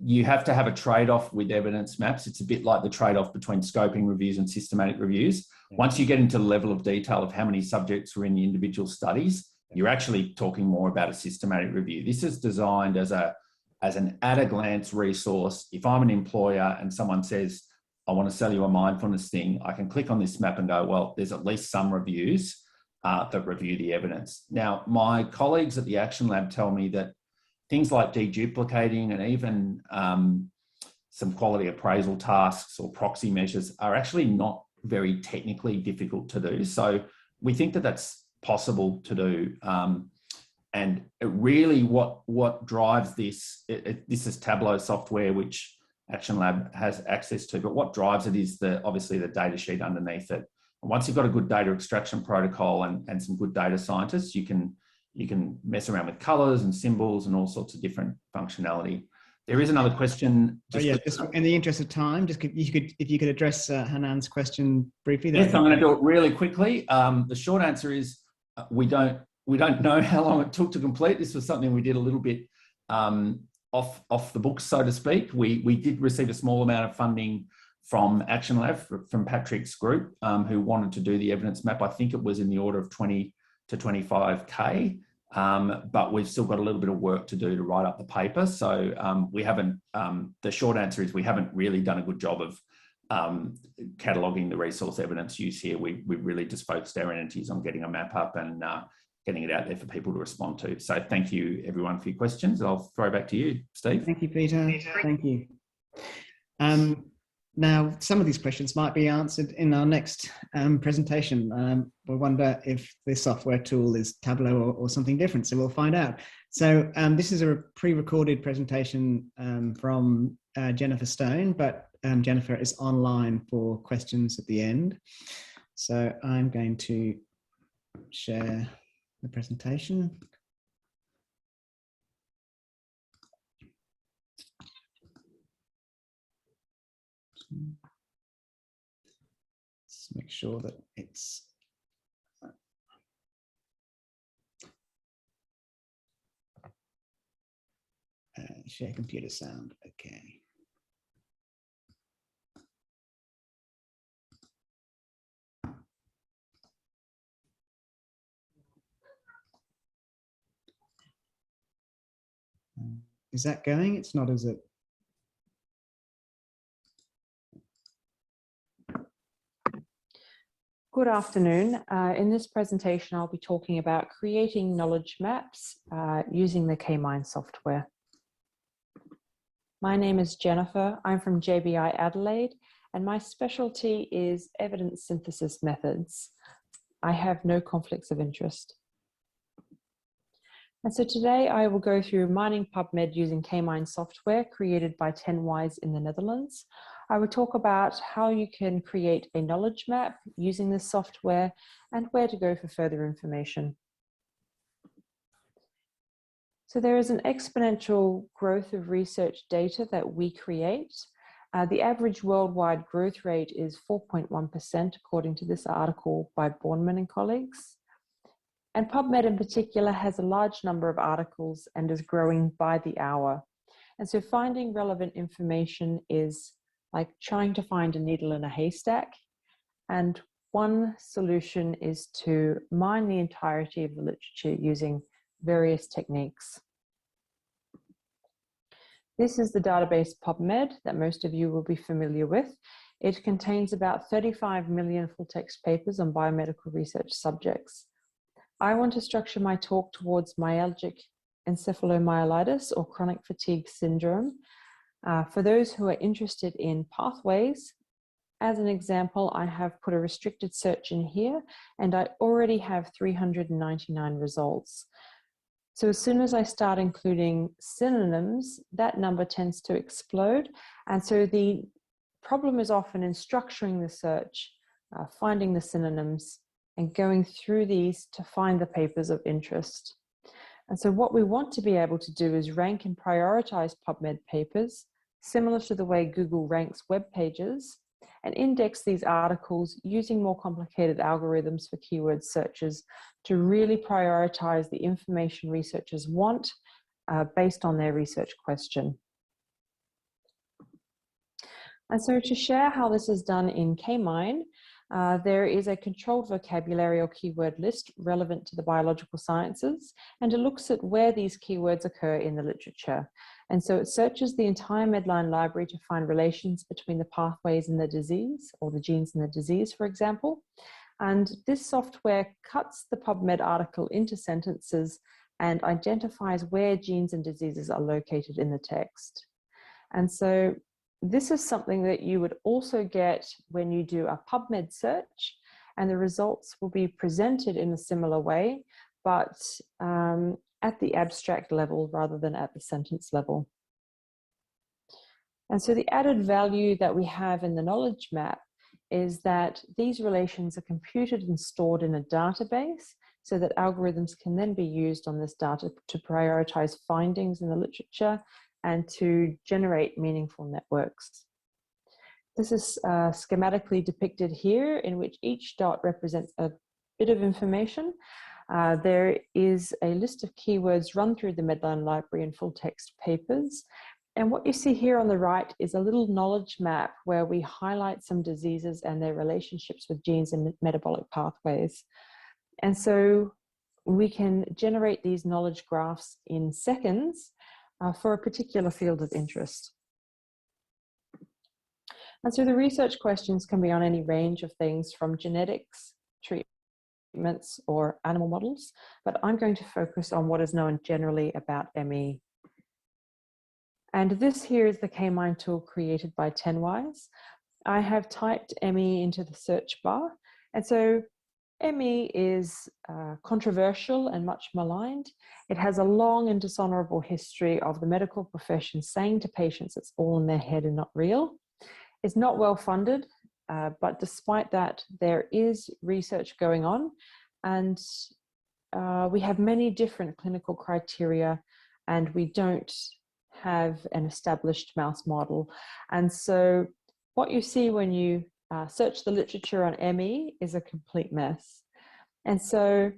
you have to have a trade-off with evidence maps. It's a bit like the trade-off between scoping reviews and systematic reviews. Yeah. Once you get into the level of detail of how many subjects were in the individual studies, you're actually talking more about a systematic review. This is designed as an at-a-glance resource. If I'm an employer and someone says, I want to sell you a mindfulness thing, I can click on this map and go, well, there's at least some reviews that review the evidence. Now, my colleagues at the Action Lab tell me that things like deduplicating and even some quality appraisal tasks or proxy measures are actually not very technically difficult to do. So we think that that's possible to do. And it really what drives this, this is Tableau software, which Action Lab has access to, but what drives it is obviously the data sheet underneath it. And once you've got a good data extraction protocol and some good data scientists, you can mess around with colors and symbols and all sorts of different functionality. There is another question. Just in the interest of time, if you could address Hanan's question briefly. Yes, I'm going to do it really quickly. The short answer is we don't know how long it took to complete. This was something we did a little bit off the books, so to speak. We did receive a small amount of funding from Action Lab, from Patrick's group, who wanted to do the evidence map. I think it was in the order of 20 to 25K, but we've still got a little bit of work to do to write up the paper. So we haven't, the short answer is we haven't really done a good job of cataloguing the resource evidence use here. We really just focused our energies on getting a map up and getting it out there for people to respond to. So thank you everyone for your questions. I'll throw back to you, Steve. Thank you, Peter. Thank you. Now, some of these questions might be answered in our next presentation. We wonder if this software tool is Tableau or something different, so we'll find out. So this is a pre-recorded presentation from Jennifer Stone, but Jennifer is online for questions at the end. So I'm going to share the presentation. Let's make sure that it's share computer sound. Okay. Is that going? It's not, is it? Good afternoon. In this presentation, I'll be talking about creating knowledge maps using the K-Mind software. My name is Jennifer. I'm from JBI Adelaide, and my specialty is evidence synthesis methods. I have no conflicts of interest. And so today I will go through mining PubMed using K-Mind software created by 10Wise in the Netherlands. I will talk about how you can create a knowledge map using this software and where to go for further information. So there is an exponential growth of research data that we create. The average worldwide growth rate is 4.1% according to this article by Bornman and colleagues. And PubMed in particular has a large number of articles and is growing by the hour. And so finding relevant information is like trying to find a needle in a haystack. And one solution is to mine the entirety of the literature using various techniques. This is the database PubMed that most of you will be familiar with. It contains about 35 million full-text papers on biomedical research subjects. I want to structure my talk towards myalgic encephalomyelitis, or chronic fatigue syndrome. For those who are interested in pathways, as an example, I have put a restricted search in here, and I already have 399 results. So as soon as I start including synonyms, that number tends to explode. And so the problem is often in structuring the search, finding the synonyms, and going through these to find the papers of interest. And so what we want to be able to do is rank and prioritize PubMed papers, similar to the way Google ranks web pages, and index these articles using more complicated algorithms for keyword searches to really prioritize the information researchers want based on their research question. And so to share how this is done in K-Mine, there is a controlled vocabulary or keyword list relevant to the biological sciences, and it looks at where these keywords occur in the literature. And so it searches the entire Medline library to find relations between the pathways in the disease, or the genes in the disease, for example. And this software cuts the PubMed article into sentences and identifies where genes and diseases are located in the text. And so this is something that you would also get when you do a PubMed search, and the results will be presented in a similar way, but at the abstract level rather than at the sentence level. And so the added value that we have in the knowledge map is that these relations are computed and stored in a database so that algorithms can then be used on this data to prioritize findings in the literature and to generate meaningful networks. This is schematically depicted here, in which each dot represents a bit of information. There is a list of keywords run through the Medline library in full text papers. And what you see here on the right is a little knowledge map where we highlight some diseases and their relationships with genes and metabolic pathways. And so we can generate these knowledge graphs in seconds for a particular field of interest. And so the research questions can be on any range of things, from genetics, treatments, or animal models, but I'm going to focus on what is known generally about ME. And this here is the K-Mine tool created by Tenwise. I have typed ME into the search bar, and so ME is controversial and much maligned. It has a long and dishonorable history of the medical profession saying to patients it's all in their head and not real. It's not well funded, but despite that, there is research going on, and we have many different clinical criteria, and we don't have an established mouse model. And so what you see when you search the literature on ME is a complete mess. And so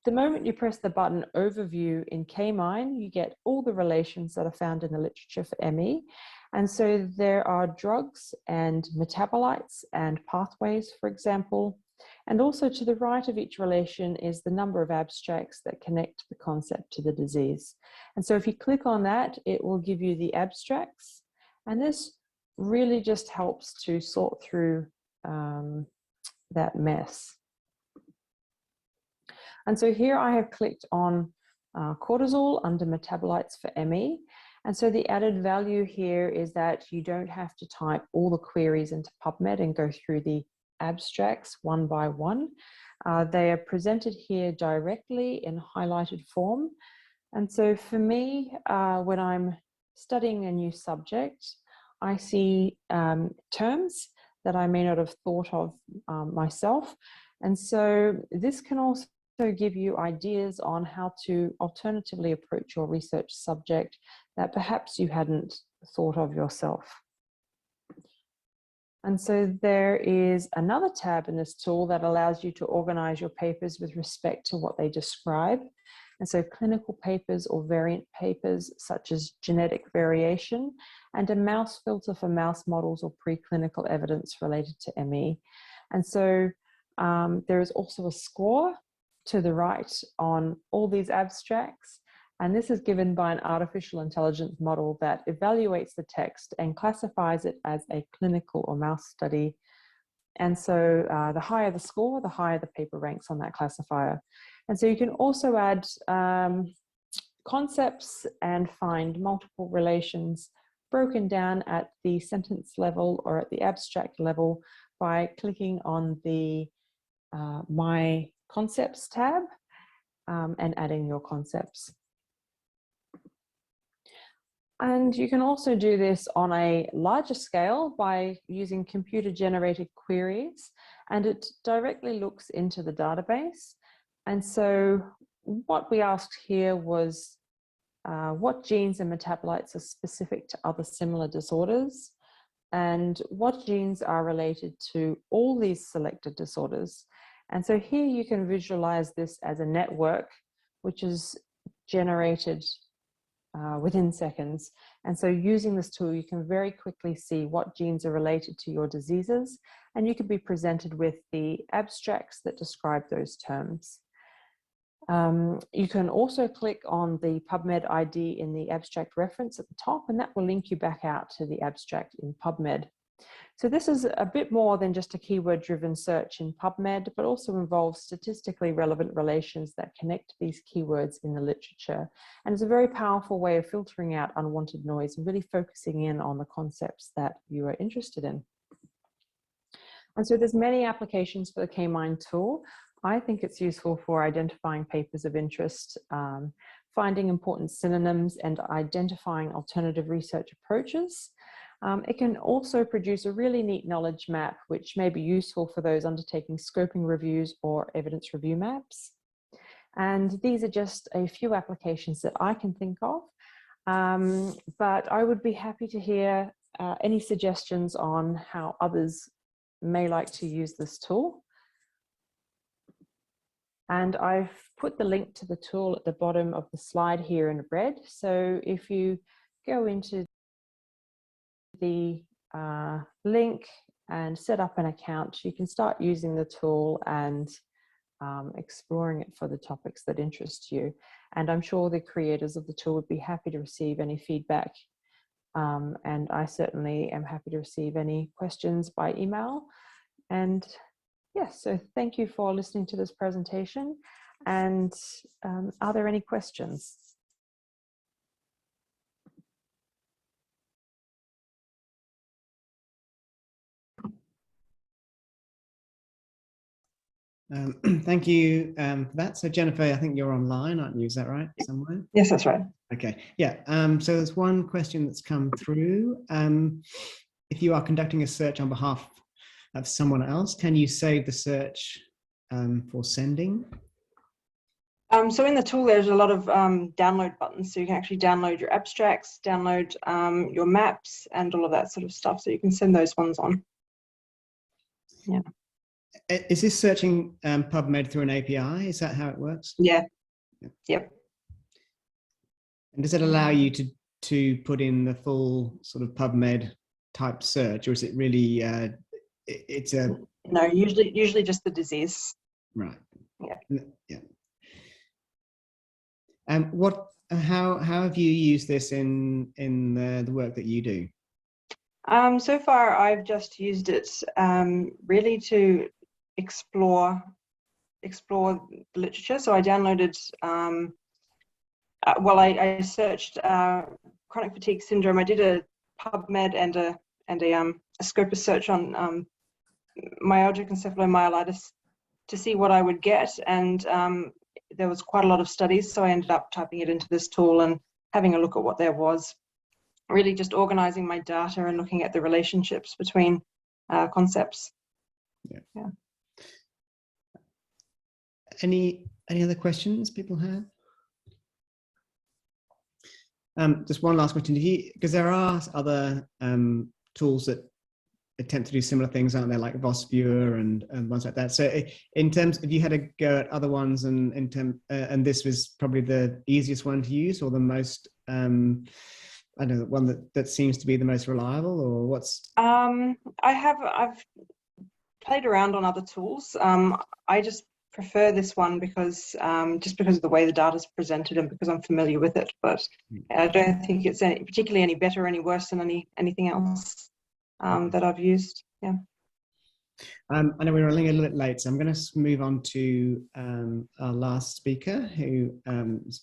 the moment you press the button Overview in K-Mine, you get all the relations that are found in the literature for ME. And so there are drugs and metabolites and pathways, for example. And also to the right of each relation is the number of abstracts that connect the concept to the disease. And so if you click on that, it will give you the abstracts. And this really just helps to sort through that mess. And so here I have clicked on cortisol under metabolites for ME. And so the added value here is that you don't have to type all the queries into PubMed and go through the abstracts one by one. They are presented here directly in highlighted form. And so for me, when I'm studying a new subject, I see terms that I may not have thought of myself. And so this can also give you ideas on how to alternatively approach your research subject that perhaps you hadn't thought of yourself. And so there is another tab in this tool that allows you to organize your papers with respect to what they describe. And so clinical papers or variant papers, such as genetic variation, and a mouse filter for mouse models or preclinical evidence related to ME. And so there is also a score to the right on all these abstracts. And this is given by an artificial intelligence model that evaluates the text and classifies it as a clinical or mouse study. And so the higher the score, the higher the paper ranks on that classifier. And so you can also add concepts and find multiple relations broken down at the sentence level or at the abstract level by clicking on the My Concepts tab and adding your concepts. And you can also do this on a larger scale by using computer-generated queries, and it directly looks into the database. And so what we asked here was what genes and metabolites are specific to other similar disorders, and what genes are related to all these selected disorders. And so here you can visualize this as a network, which is generated within seconds. And so using this tool, you can very quickly see what genes are related to your diseases, and you can be presented with the abstracts that describe those terms. You can also click on the PubMed ID in the abstract reference at the top, and that will link you back out to the abstract in PubMed. So this is a bit more than just a keyword-driven search in PubMed, but also involves statistically relevant relations that connect these keywords in the literature. And it's a very powerful way of filtering out unwanted noise and really focusing in on the concepts that you are interested in. And so there's many applications for the K-Mind tool. I think it's useful for identifying papers of interest, finding important synonyms, and identifying alternative research approaches. It can also produce a really neat knowledge map, which may be useful for those undertaking scoping reviews or evidence review maps. And these are just a few applications that I can think of, but I would be happy to hear any suggestions on how others may like to use this tool. And I've put the link to the tool at the bottom of the slide here in red. So if you go into the link and set up an account, you can start using the tool and exploring it for the topics that interest you. And I'm sure the creators of the tool would be happy to receive any feedback. And I certainly am happy to receive any questions by email. And yes, so thank you for listening to this presentation. And are there any questions? Thank you for that. So Jennifer, I think you're online, aren't you? Is that right? Somewhere? Yes, that's right. Okay. Yeah. So there's one question that's come through. If you are conducting a search on behalf of someone else, can you save the search for sending? So in the tool, there's a lot of download buttons. So you can actually download your abstracts, download your maps, and all of that sort of stuff. So you can send those ones on. Yeah. Is this searching PubMed through an API? Is that how it works? Yeah. Yep. And does it allow you to put in the full sort of PubMed type search, or is it really it's a no? Usually just the disease. Right. Yeah. Yeah. And how have you used this in the work that you do? So far, I've just used it really to explore the literature. So I downloaded, I searched chronic fatigue syndrome. I did a PubMed and a Scopus search on myalgic encephalomyelitis to see what I would get, and there was quite a lot of studies. So I ended up typing it into this tool and having a look at what there was. Really just organizing my data and looking at the relationships between concepts. Yeah. Any other questions people have? Just one last question. Because there are other tools that attempt to do similar things, aren't there, like VosViewer and ones like that. So in terms, if you had to go at other ones and this was probably the easiest one to use, or the most I don't know, one that seems to be the most reliable, or what's? I've played around on other tools. I just prefer this one because just because of the way the data is presented and because I'm familiar with it. But I don't think it's particularly any better or any worse than anything else that I've used. Yeah. I know we're running a little bit late, so I'm going to move on to our last speaker who is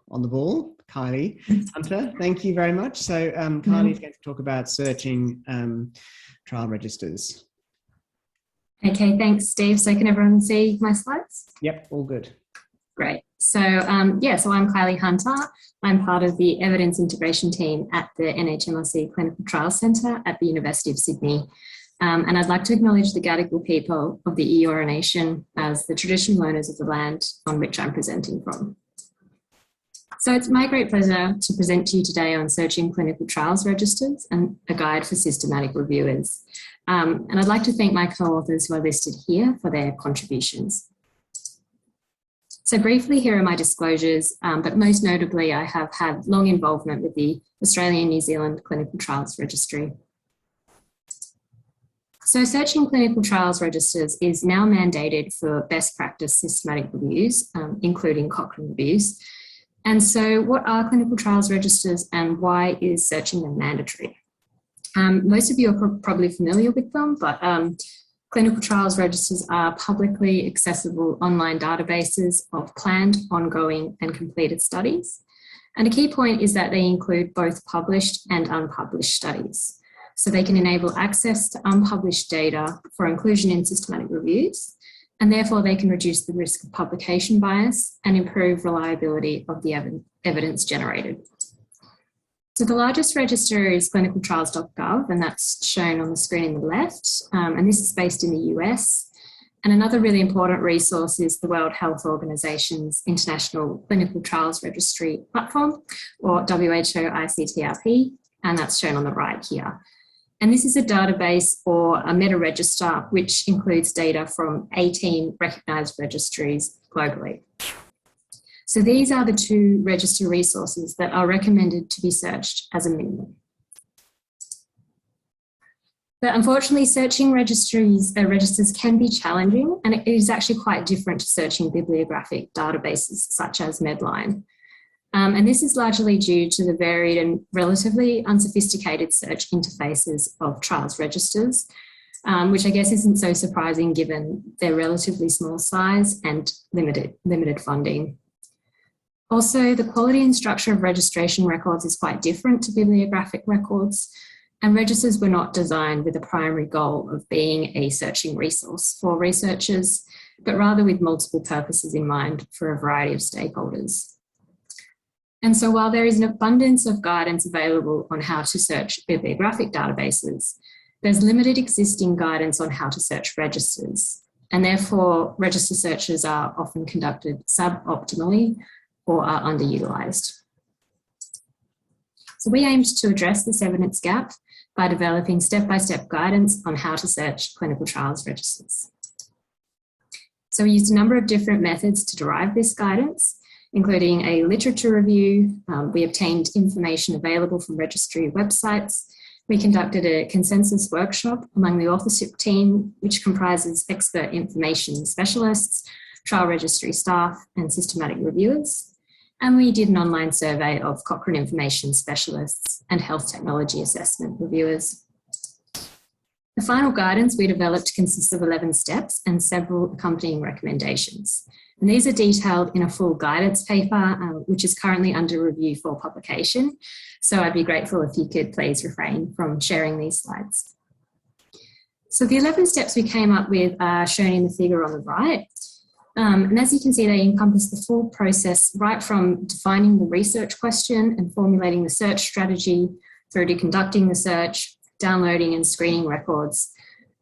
on the ball, Kylie Hunter. Thank you very much. So Kylie is going to talk about searching trial registers. Okay, thanks, Steve. So can everyone see my slides? Yep, all good. Great. So so I'm Kylie Hunter. I'm part of the evidence integration team at the NHMRC Clinical Trials Centre at the University of Sydney. And I'd like to acknowledge the Gadigal people of the Eora Nation as the traditional owners of the land on which I'm presenting from. So it's my great pleasure to present to you today on searching clinical trials registers and a guide for systematic reviewers. And I'd like to thank my co-authors who are listed here for their contributions. So briefly, here are my disclosures, but most notably, I have had long involvement with the Australian New Zealand Clinical Trials Registry. So searching clinical trials registers is now mandated for best practice systematic reviews, including Cochrane reviews. And so what are clinical trials registers and why is searching them mandatory? Most of you are probably familiar with them, but clinical trials registers are publicly accessible online databases of planned, ongoing and completed studies. And a key point is that they include both published and unpublished studies. So they can enable access to unpublished data for inclusion in systematic reviews, and therefore they can reduce the risk of publication bias and improve reliability of the evidence generated. So the largest register is clinicaltrials.gov, and that's shown on the screen in the left, and this is based in the US. And another really important resource is the World Health Organization's International Clinical Trials Registry Platform, or WHO ICTRP, and that's shown on the right here. And this is a database or a meta-register which includes data from 18 recognised registries globally. So these are the two register resources that are recommended to be searched as a minimum. But unfortunately, searching registers can be challenging, and it is actually quite different to searching bibliographic databases such as Medline. And this is largely due to the varied and relatively unsophisticated search interfaces of trials registers, which I guess isn't so surprising given their relatively small size and limited funding. Also, the quality and structure of registration records is quite different to bibliographic records, and registers were not designed with a primary goal of being a searching resource for researchers, but rather with multiple purposes in mind for a variety of stakeholders. And so while there is an abundance of guidance available on how to search bibliographic databases, there's limited existing guidance on how to search registers, and therefore register searches are often conducted suboptimally or are underutilised. So we aimed to address this evidence gap by developing step-by-step guidance on how to search clinical trials registers. So we used a number of different methods to derive this guidance, including a literature review. We obtained information available from registry websites. We conducted a consensus workshop among the authorship team, which comprises expert information specialists, trial registry staff, and systematic reviewers. And we did an online survey of Cochrane information specialists and health technology assessment reviewers. The final guidance we developed consists of 11 steps and several accompanying recommendations. And these are detailed in a full guidance paper, which is currently under review for publication. So I'd be grateful if you could please refrain from sharing these slides. So the 11 steps we came up with are shown in the figure on the right. And as you can see, they encompass the full process right from defining the research question and formulating the search strategy through to conducting the search, downloading and screening records,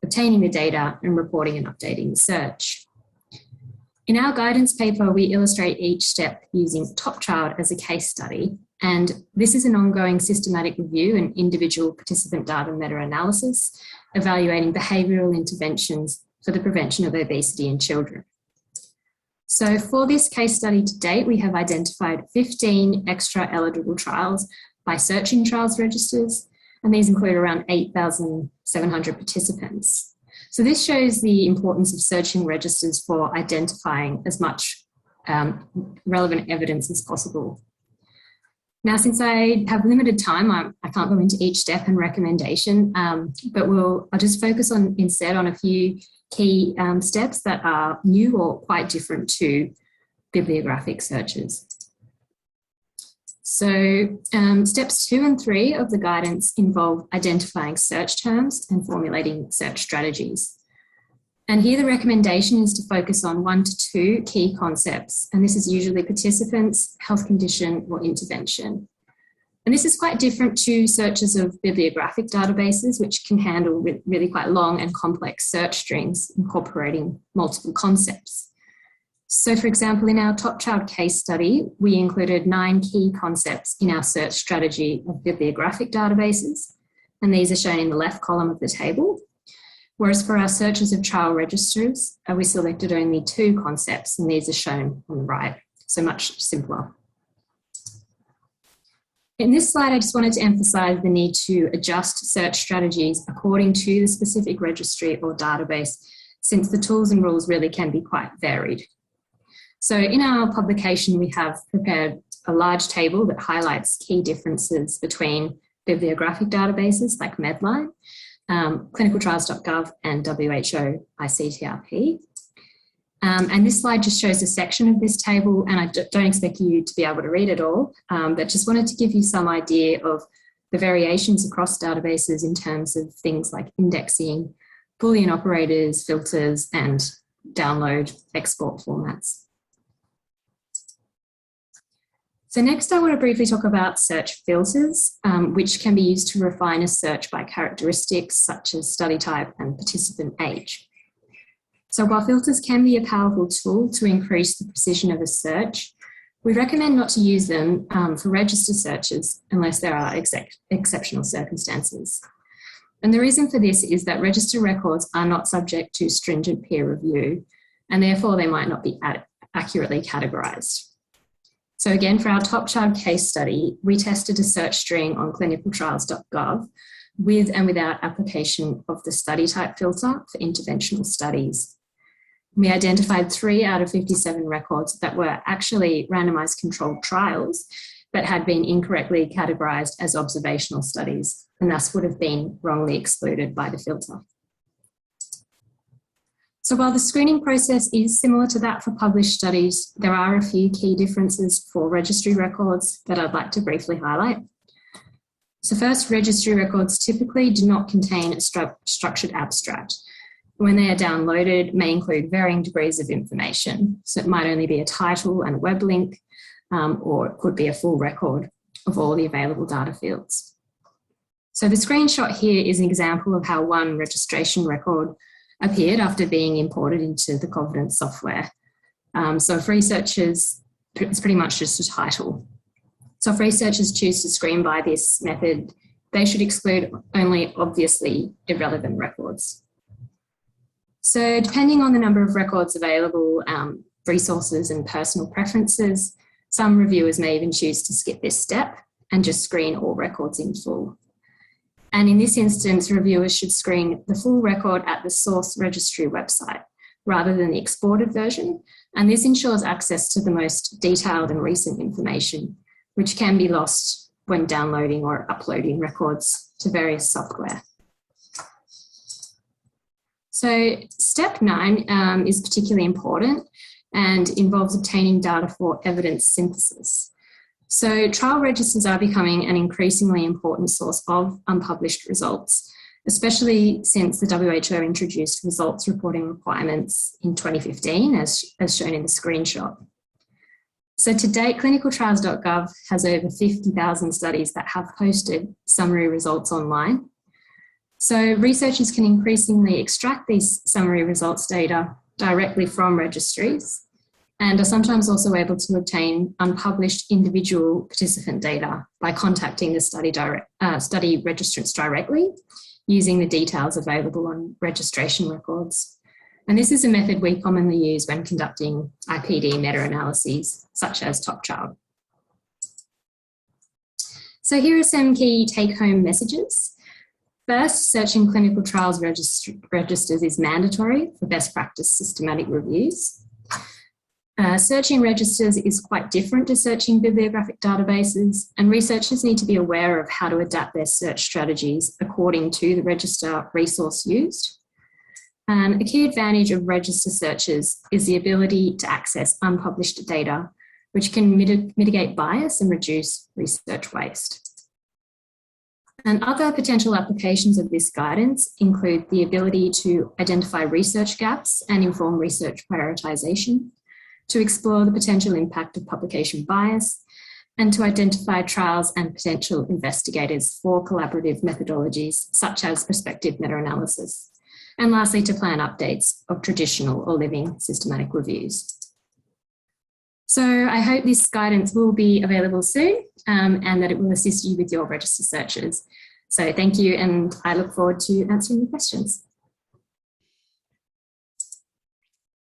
obtaining the data, and reporting and updating the search. In our guidance paper, we illustrate each step using Top Child as a case study, and this is an ongoing systematic review and individual participant data meta-analysis evaluating behavioural interventions for the prevention of obesity in children. So for this case study to date, we have identified 15 extra eligible trials by searching trials registers, and these include around 8,700 participants. So this shows the importance of searching registers for identifying as much relevant evidence as possible. Now, since I have limited time, I can't go into each step and recommendation, but I'll just focus on instead on a few key steps that are new or quite different to bibliographic searches. So steps 2 and 3 of the guidance involve identifying search terms and formulating search strategies. And here the recommendation is to focus on 1 to 2 key concepts, and this is usually participants, health condition, or intervention. And this is quite different to searches of bibliographic databases, which can handle really quite long and complex search strings incorporating multiple concepts. So for example, in our top child case study, we included 9 key concepts in our search strategy of bibliographic databases, and these are shown in the left column of the table. Whereas for our searches of child registers, we selected only 2 concepts, and these are shown on the right, so much simpler. In this slide, I just wanted to emphasise the need to adjust search strategies according to the specific registry or database, since the tools and rules really can be quite varied. So in our publication, we have prepared a large table that highlights key differences between bibliographic databases like Medline, clinicaltrials.gov and WHO ICTRP. And this slide just shows a section of this table, and I don't expect you to be able to read it all, but just wanted to give you some idea of the variations across databases in terms of things like indexing, Boolean operators, filters, and download export formats. So next I want to briefly talk about search filters, which can be used to refine a search by characteristics such as study type and participant age. So while filters can be a powerful tool to increase the precision of a search, we recommend not to use them for register searches unless there are exceptional circumstances. And the reason for this is that register records are not subject to stringent peer review, and therefore they might not be accurately categorised. So again, for our top child case study, we tested a search string on clinicaltrials.gov with and without application of the study type filter for interventional studies. We identified 3 out of 57 records that were actually randomised controlled trials, but had been incorrectly categorised as observational studies, and thus would have been wrongly excluded by the filter. So while the screening process is similar to that for published studies, there are a few key differences for registry records that I'd like to briefly highlight. So first, registry records typically do not contain a structured abstract. When they are downloaded, may include varying degrees of information. So it might only be a title and a web link, or it could be a full record of all the available data fields. So the screenshot here is an example of how one registration record appeared after being imported into the Confidence software. So if researchers, it's pretty much just a title. So if researchers choose to screen by this method, they should exclude only obviously irrelevant records. So depending on the number of records available, resources and personal preferences, some reviewers may even choose to skip this step and just screen all records in full. And in this instance, reviewers should screen the full record at the source registry website rather than the exported version. And this ensures access to the most detailed and recent information, which can be lost when downloading or uploading records to various software. So step 9 is particularly important and involves obtaining data for evidence synthesis. So trial registers are becoming an increasingly important source of unpublished results, especially since the WHO introduced results reporting requirements in 2015, as shown in the screenshot. So to date, clinicaltrials.gov has over 50,000 studies that have posted summary results online. So researchers can increasingly extract these summary results data directly from registries, and are sometimes also able to obtain unpublished individual participant data by contacting the study registrants directly, using the details available on registration records. And this is a method we commonly use when conducting IPD meta-analyses, such as Top Child. So here are some key take-home messages. First, searching clinical trials registers is mandatory for best practice systematic reviews. Searching registers is quite different to searching bibliographic databases, and researchers need to be aware of how to adapt their search strategies according to the register resource used. And a key advantage of register searches is the ability to access unpublished data, which can mitigate bias and reduce research waste. And other potential applications of this guidance include the ability to identify research gaps and inform research prioritisation, to explore the potential impact of publication bias, and to identify trials and potential investigators for collaborative methodologies such as prospective meta-analysis. And lastly, to plan updates of traditional or living systematic reviews. So I hope this guidance will be available soon and that it will assist you with your register searches. So thank you, and I look forward to answering your questions.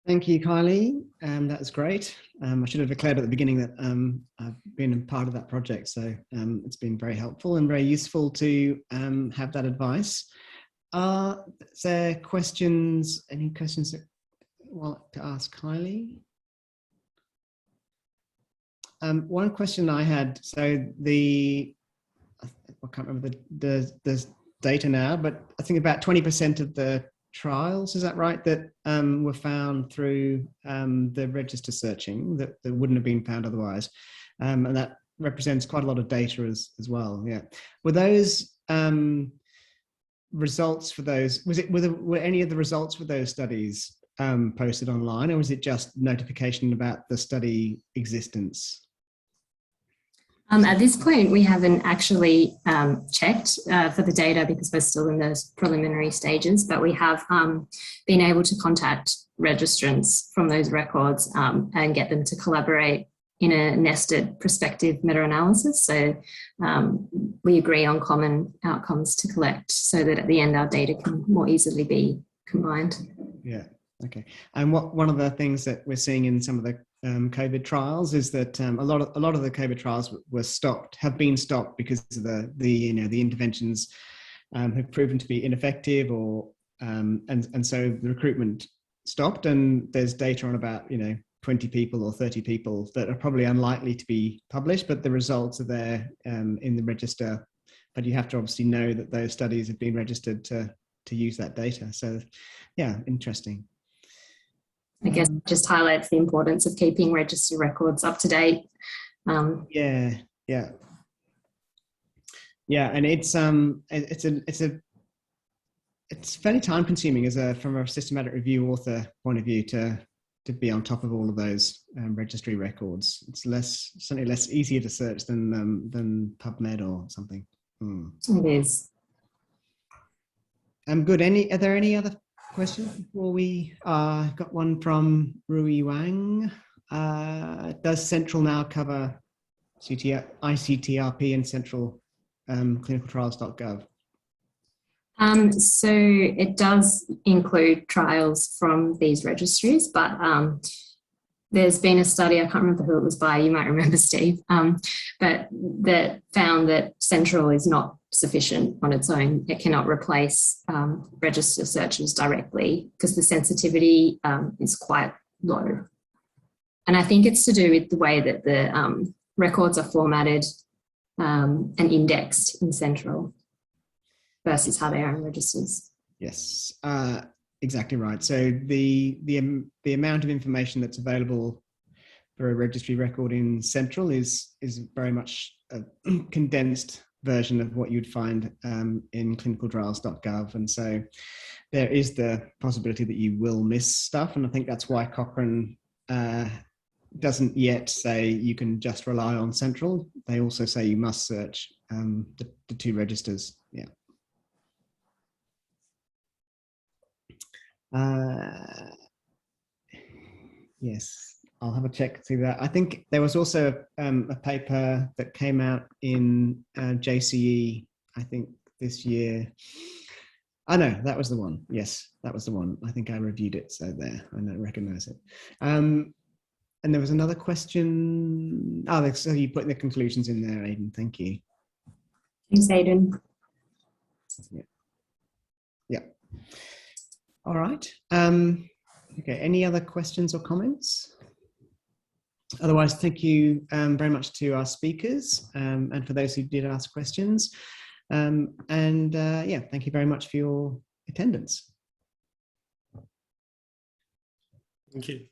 Thank you, Kylie. That was great. I should have declared at the beginning that I've been a part of that project, so it's been very helpful and very useful to have that advice. Are there questions, any questions that you want to ask Kylie? One question I had, so I can't remember the data now, but I think about 20% of the trials, is that right, that were found through the register searching that wouldn't have been found otherwise, and that represents quite a lot of data as well. Yeah, were those results for those, were any of the results for those studies posted online, or was it just notification about the study existence? At this point, we haven't actually checked for the data because we're still in those preliminary stages, but we have been able to contact registrants from those records and get them to collaborate in a nested prospective meta-analysis. So we agree on common outcomes to collect so that at the end our data can more easily be combined. Yeah, okay. And one of the things that we're seeing in some of the COVID trials is that a lot of the COVID trials have been stopped because of the interventions have proven to be ineffective, or and so the recruitment stopped, and there's data on about 20 people or 30 people that are probably unlikely to be published, but the results are there in the register. But you have to obviously know that those studies have been registered to use that data. So yeah, interesting. I guess it just highlights the importance of keeping register records up to date. Yeah, and it's fairly time consuming from a systematic review author point of view to be on top of all of those registry records. It's certainly less easier to search than PubMed or something. It is. Good. Are there any other questions before we got one from Rui Wang? Does Central now cover ICTRP and Central clinicaltrials.gov? So it does include trials from these registries, but there's been a study, I can't remember who it was by, you might remember, Steve, but that found that Central is not sufficient on its own. It cannot replace register searches directly because the sensitivity is quite low. And I think it's to do with the way that the records are formatted and indexed in Central versus how they are in registers. Yes, exactly right. So the amount of information that's available for a registry record in Central is very much a condensed version of what you'd find in clinicaltrials.gov, and so there is the possibility that you will miss stuff, and I think that's why Cochrane doesn't yet say you can just rely on Central. They also say you must search the two registers. Yeah. Yes, I'll have a check through that. I think there was also a paper that came out in JCE, I think this year. Oh no, that was the one. Yes, that was the one. I think I reviewed it, so there, I don't recognize it. And there was another question. Oh, so you put the conclusions in there, Aidan. Thank you. Thanks, Aidan. Yeah. Yeah. All right. Okay. Any other questions or comments? Otherwise, thank you very much to our speakers and for those who did ask questions. Yeah, thank you very much for your attendance. Thank you.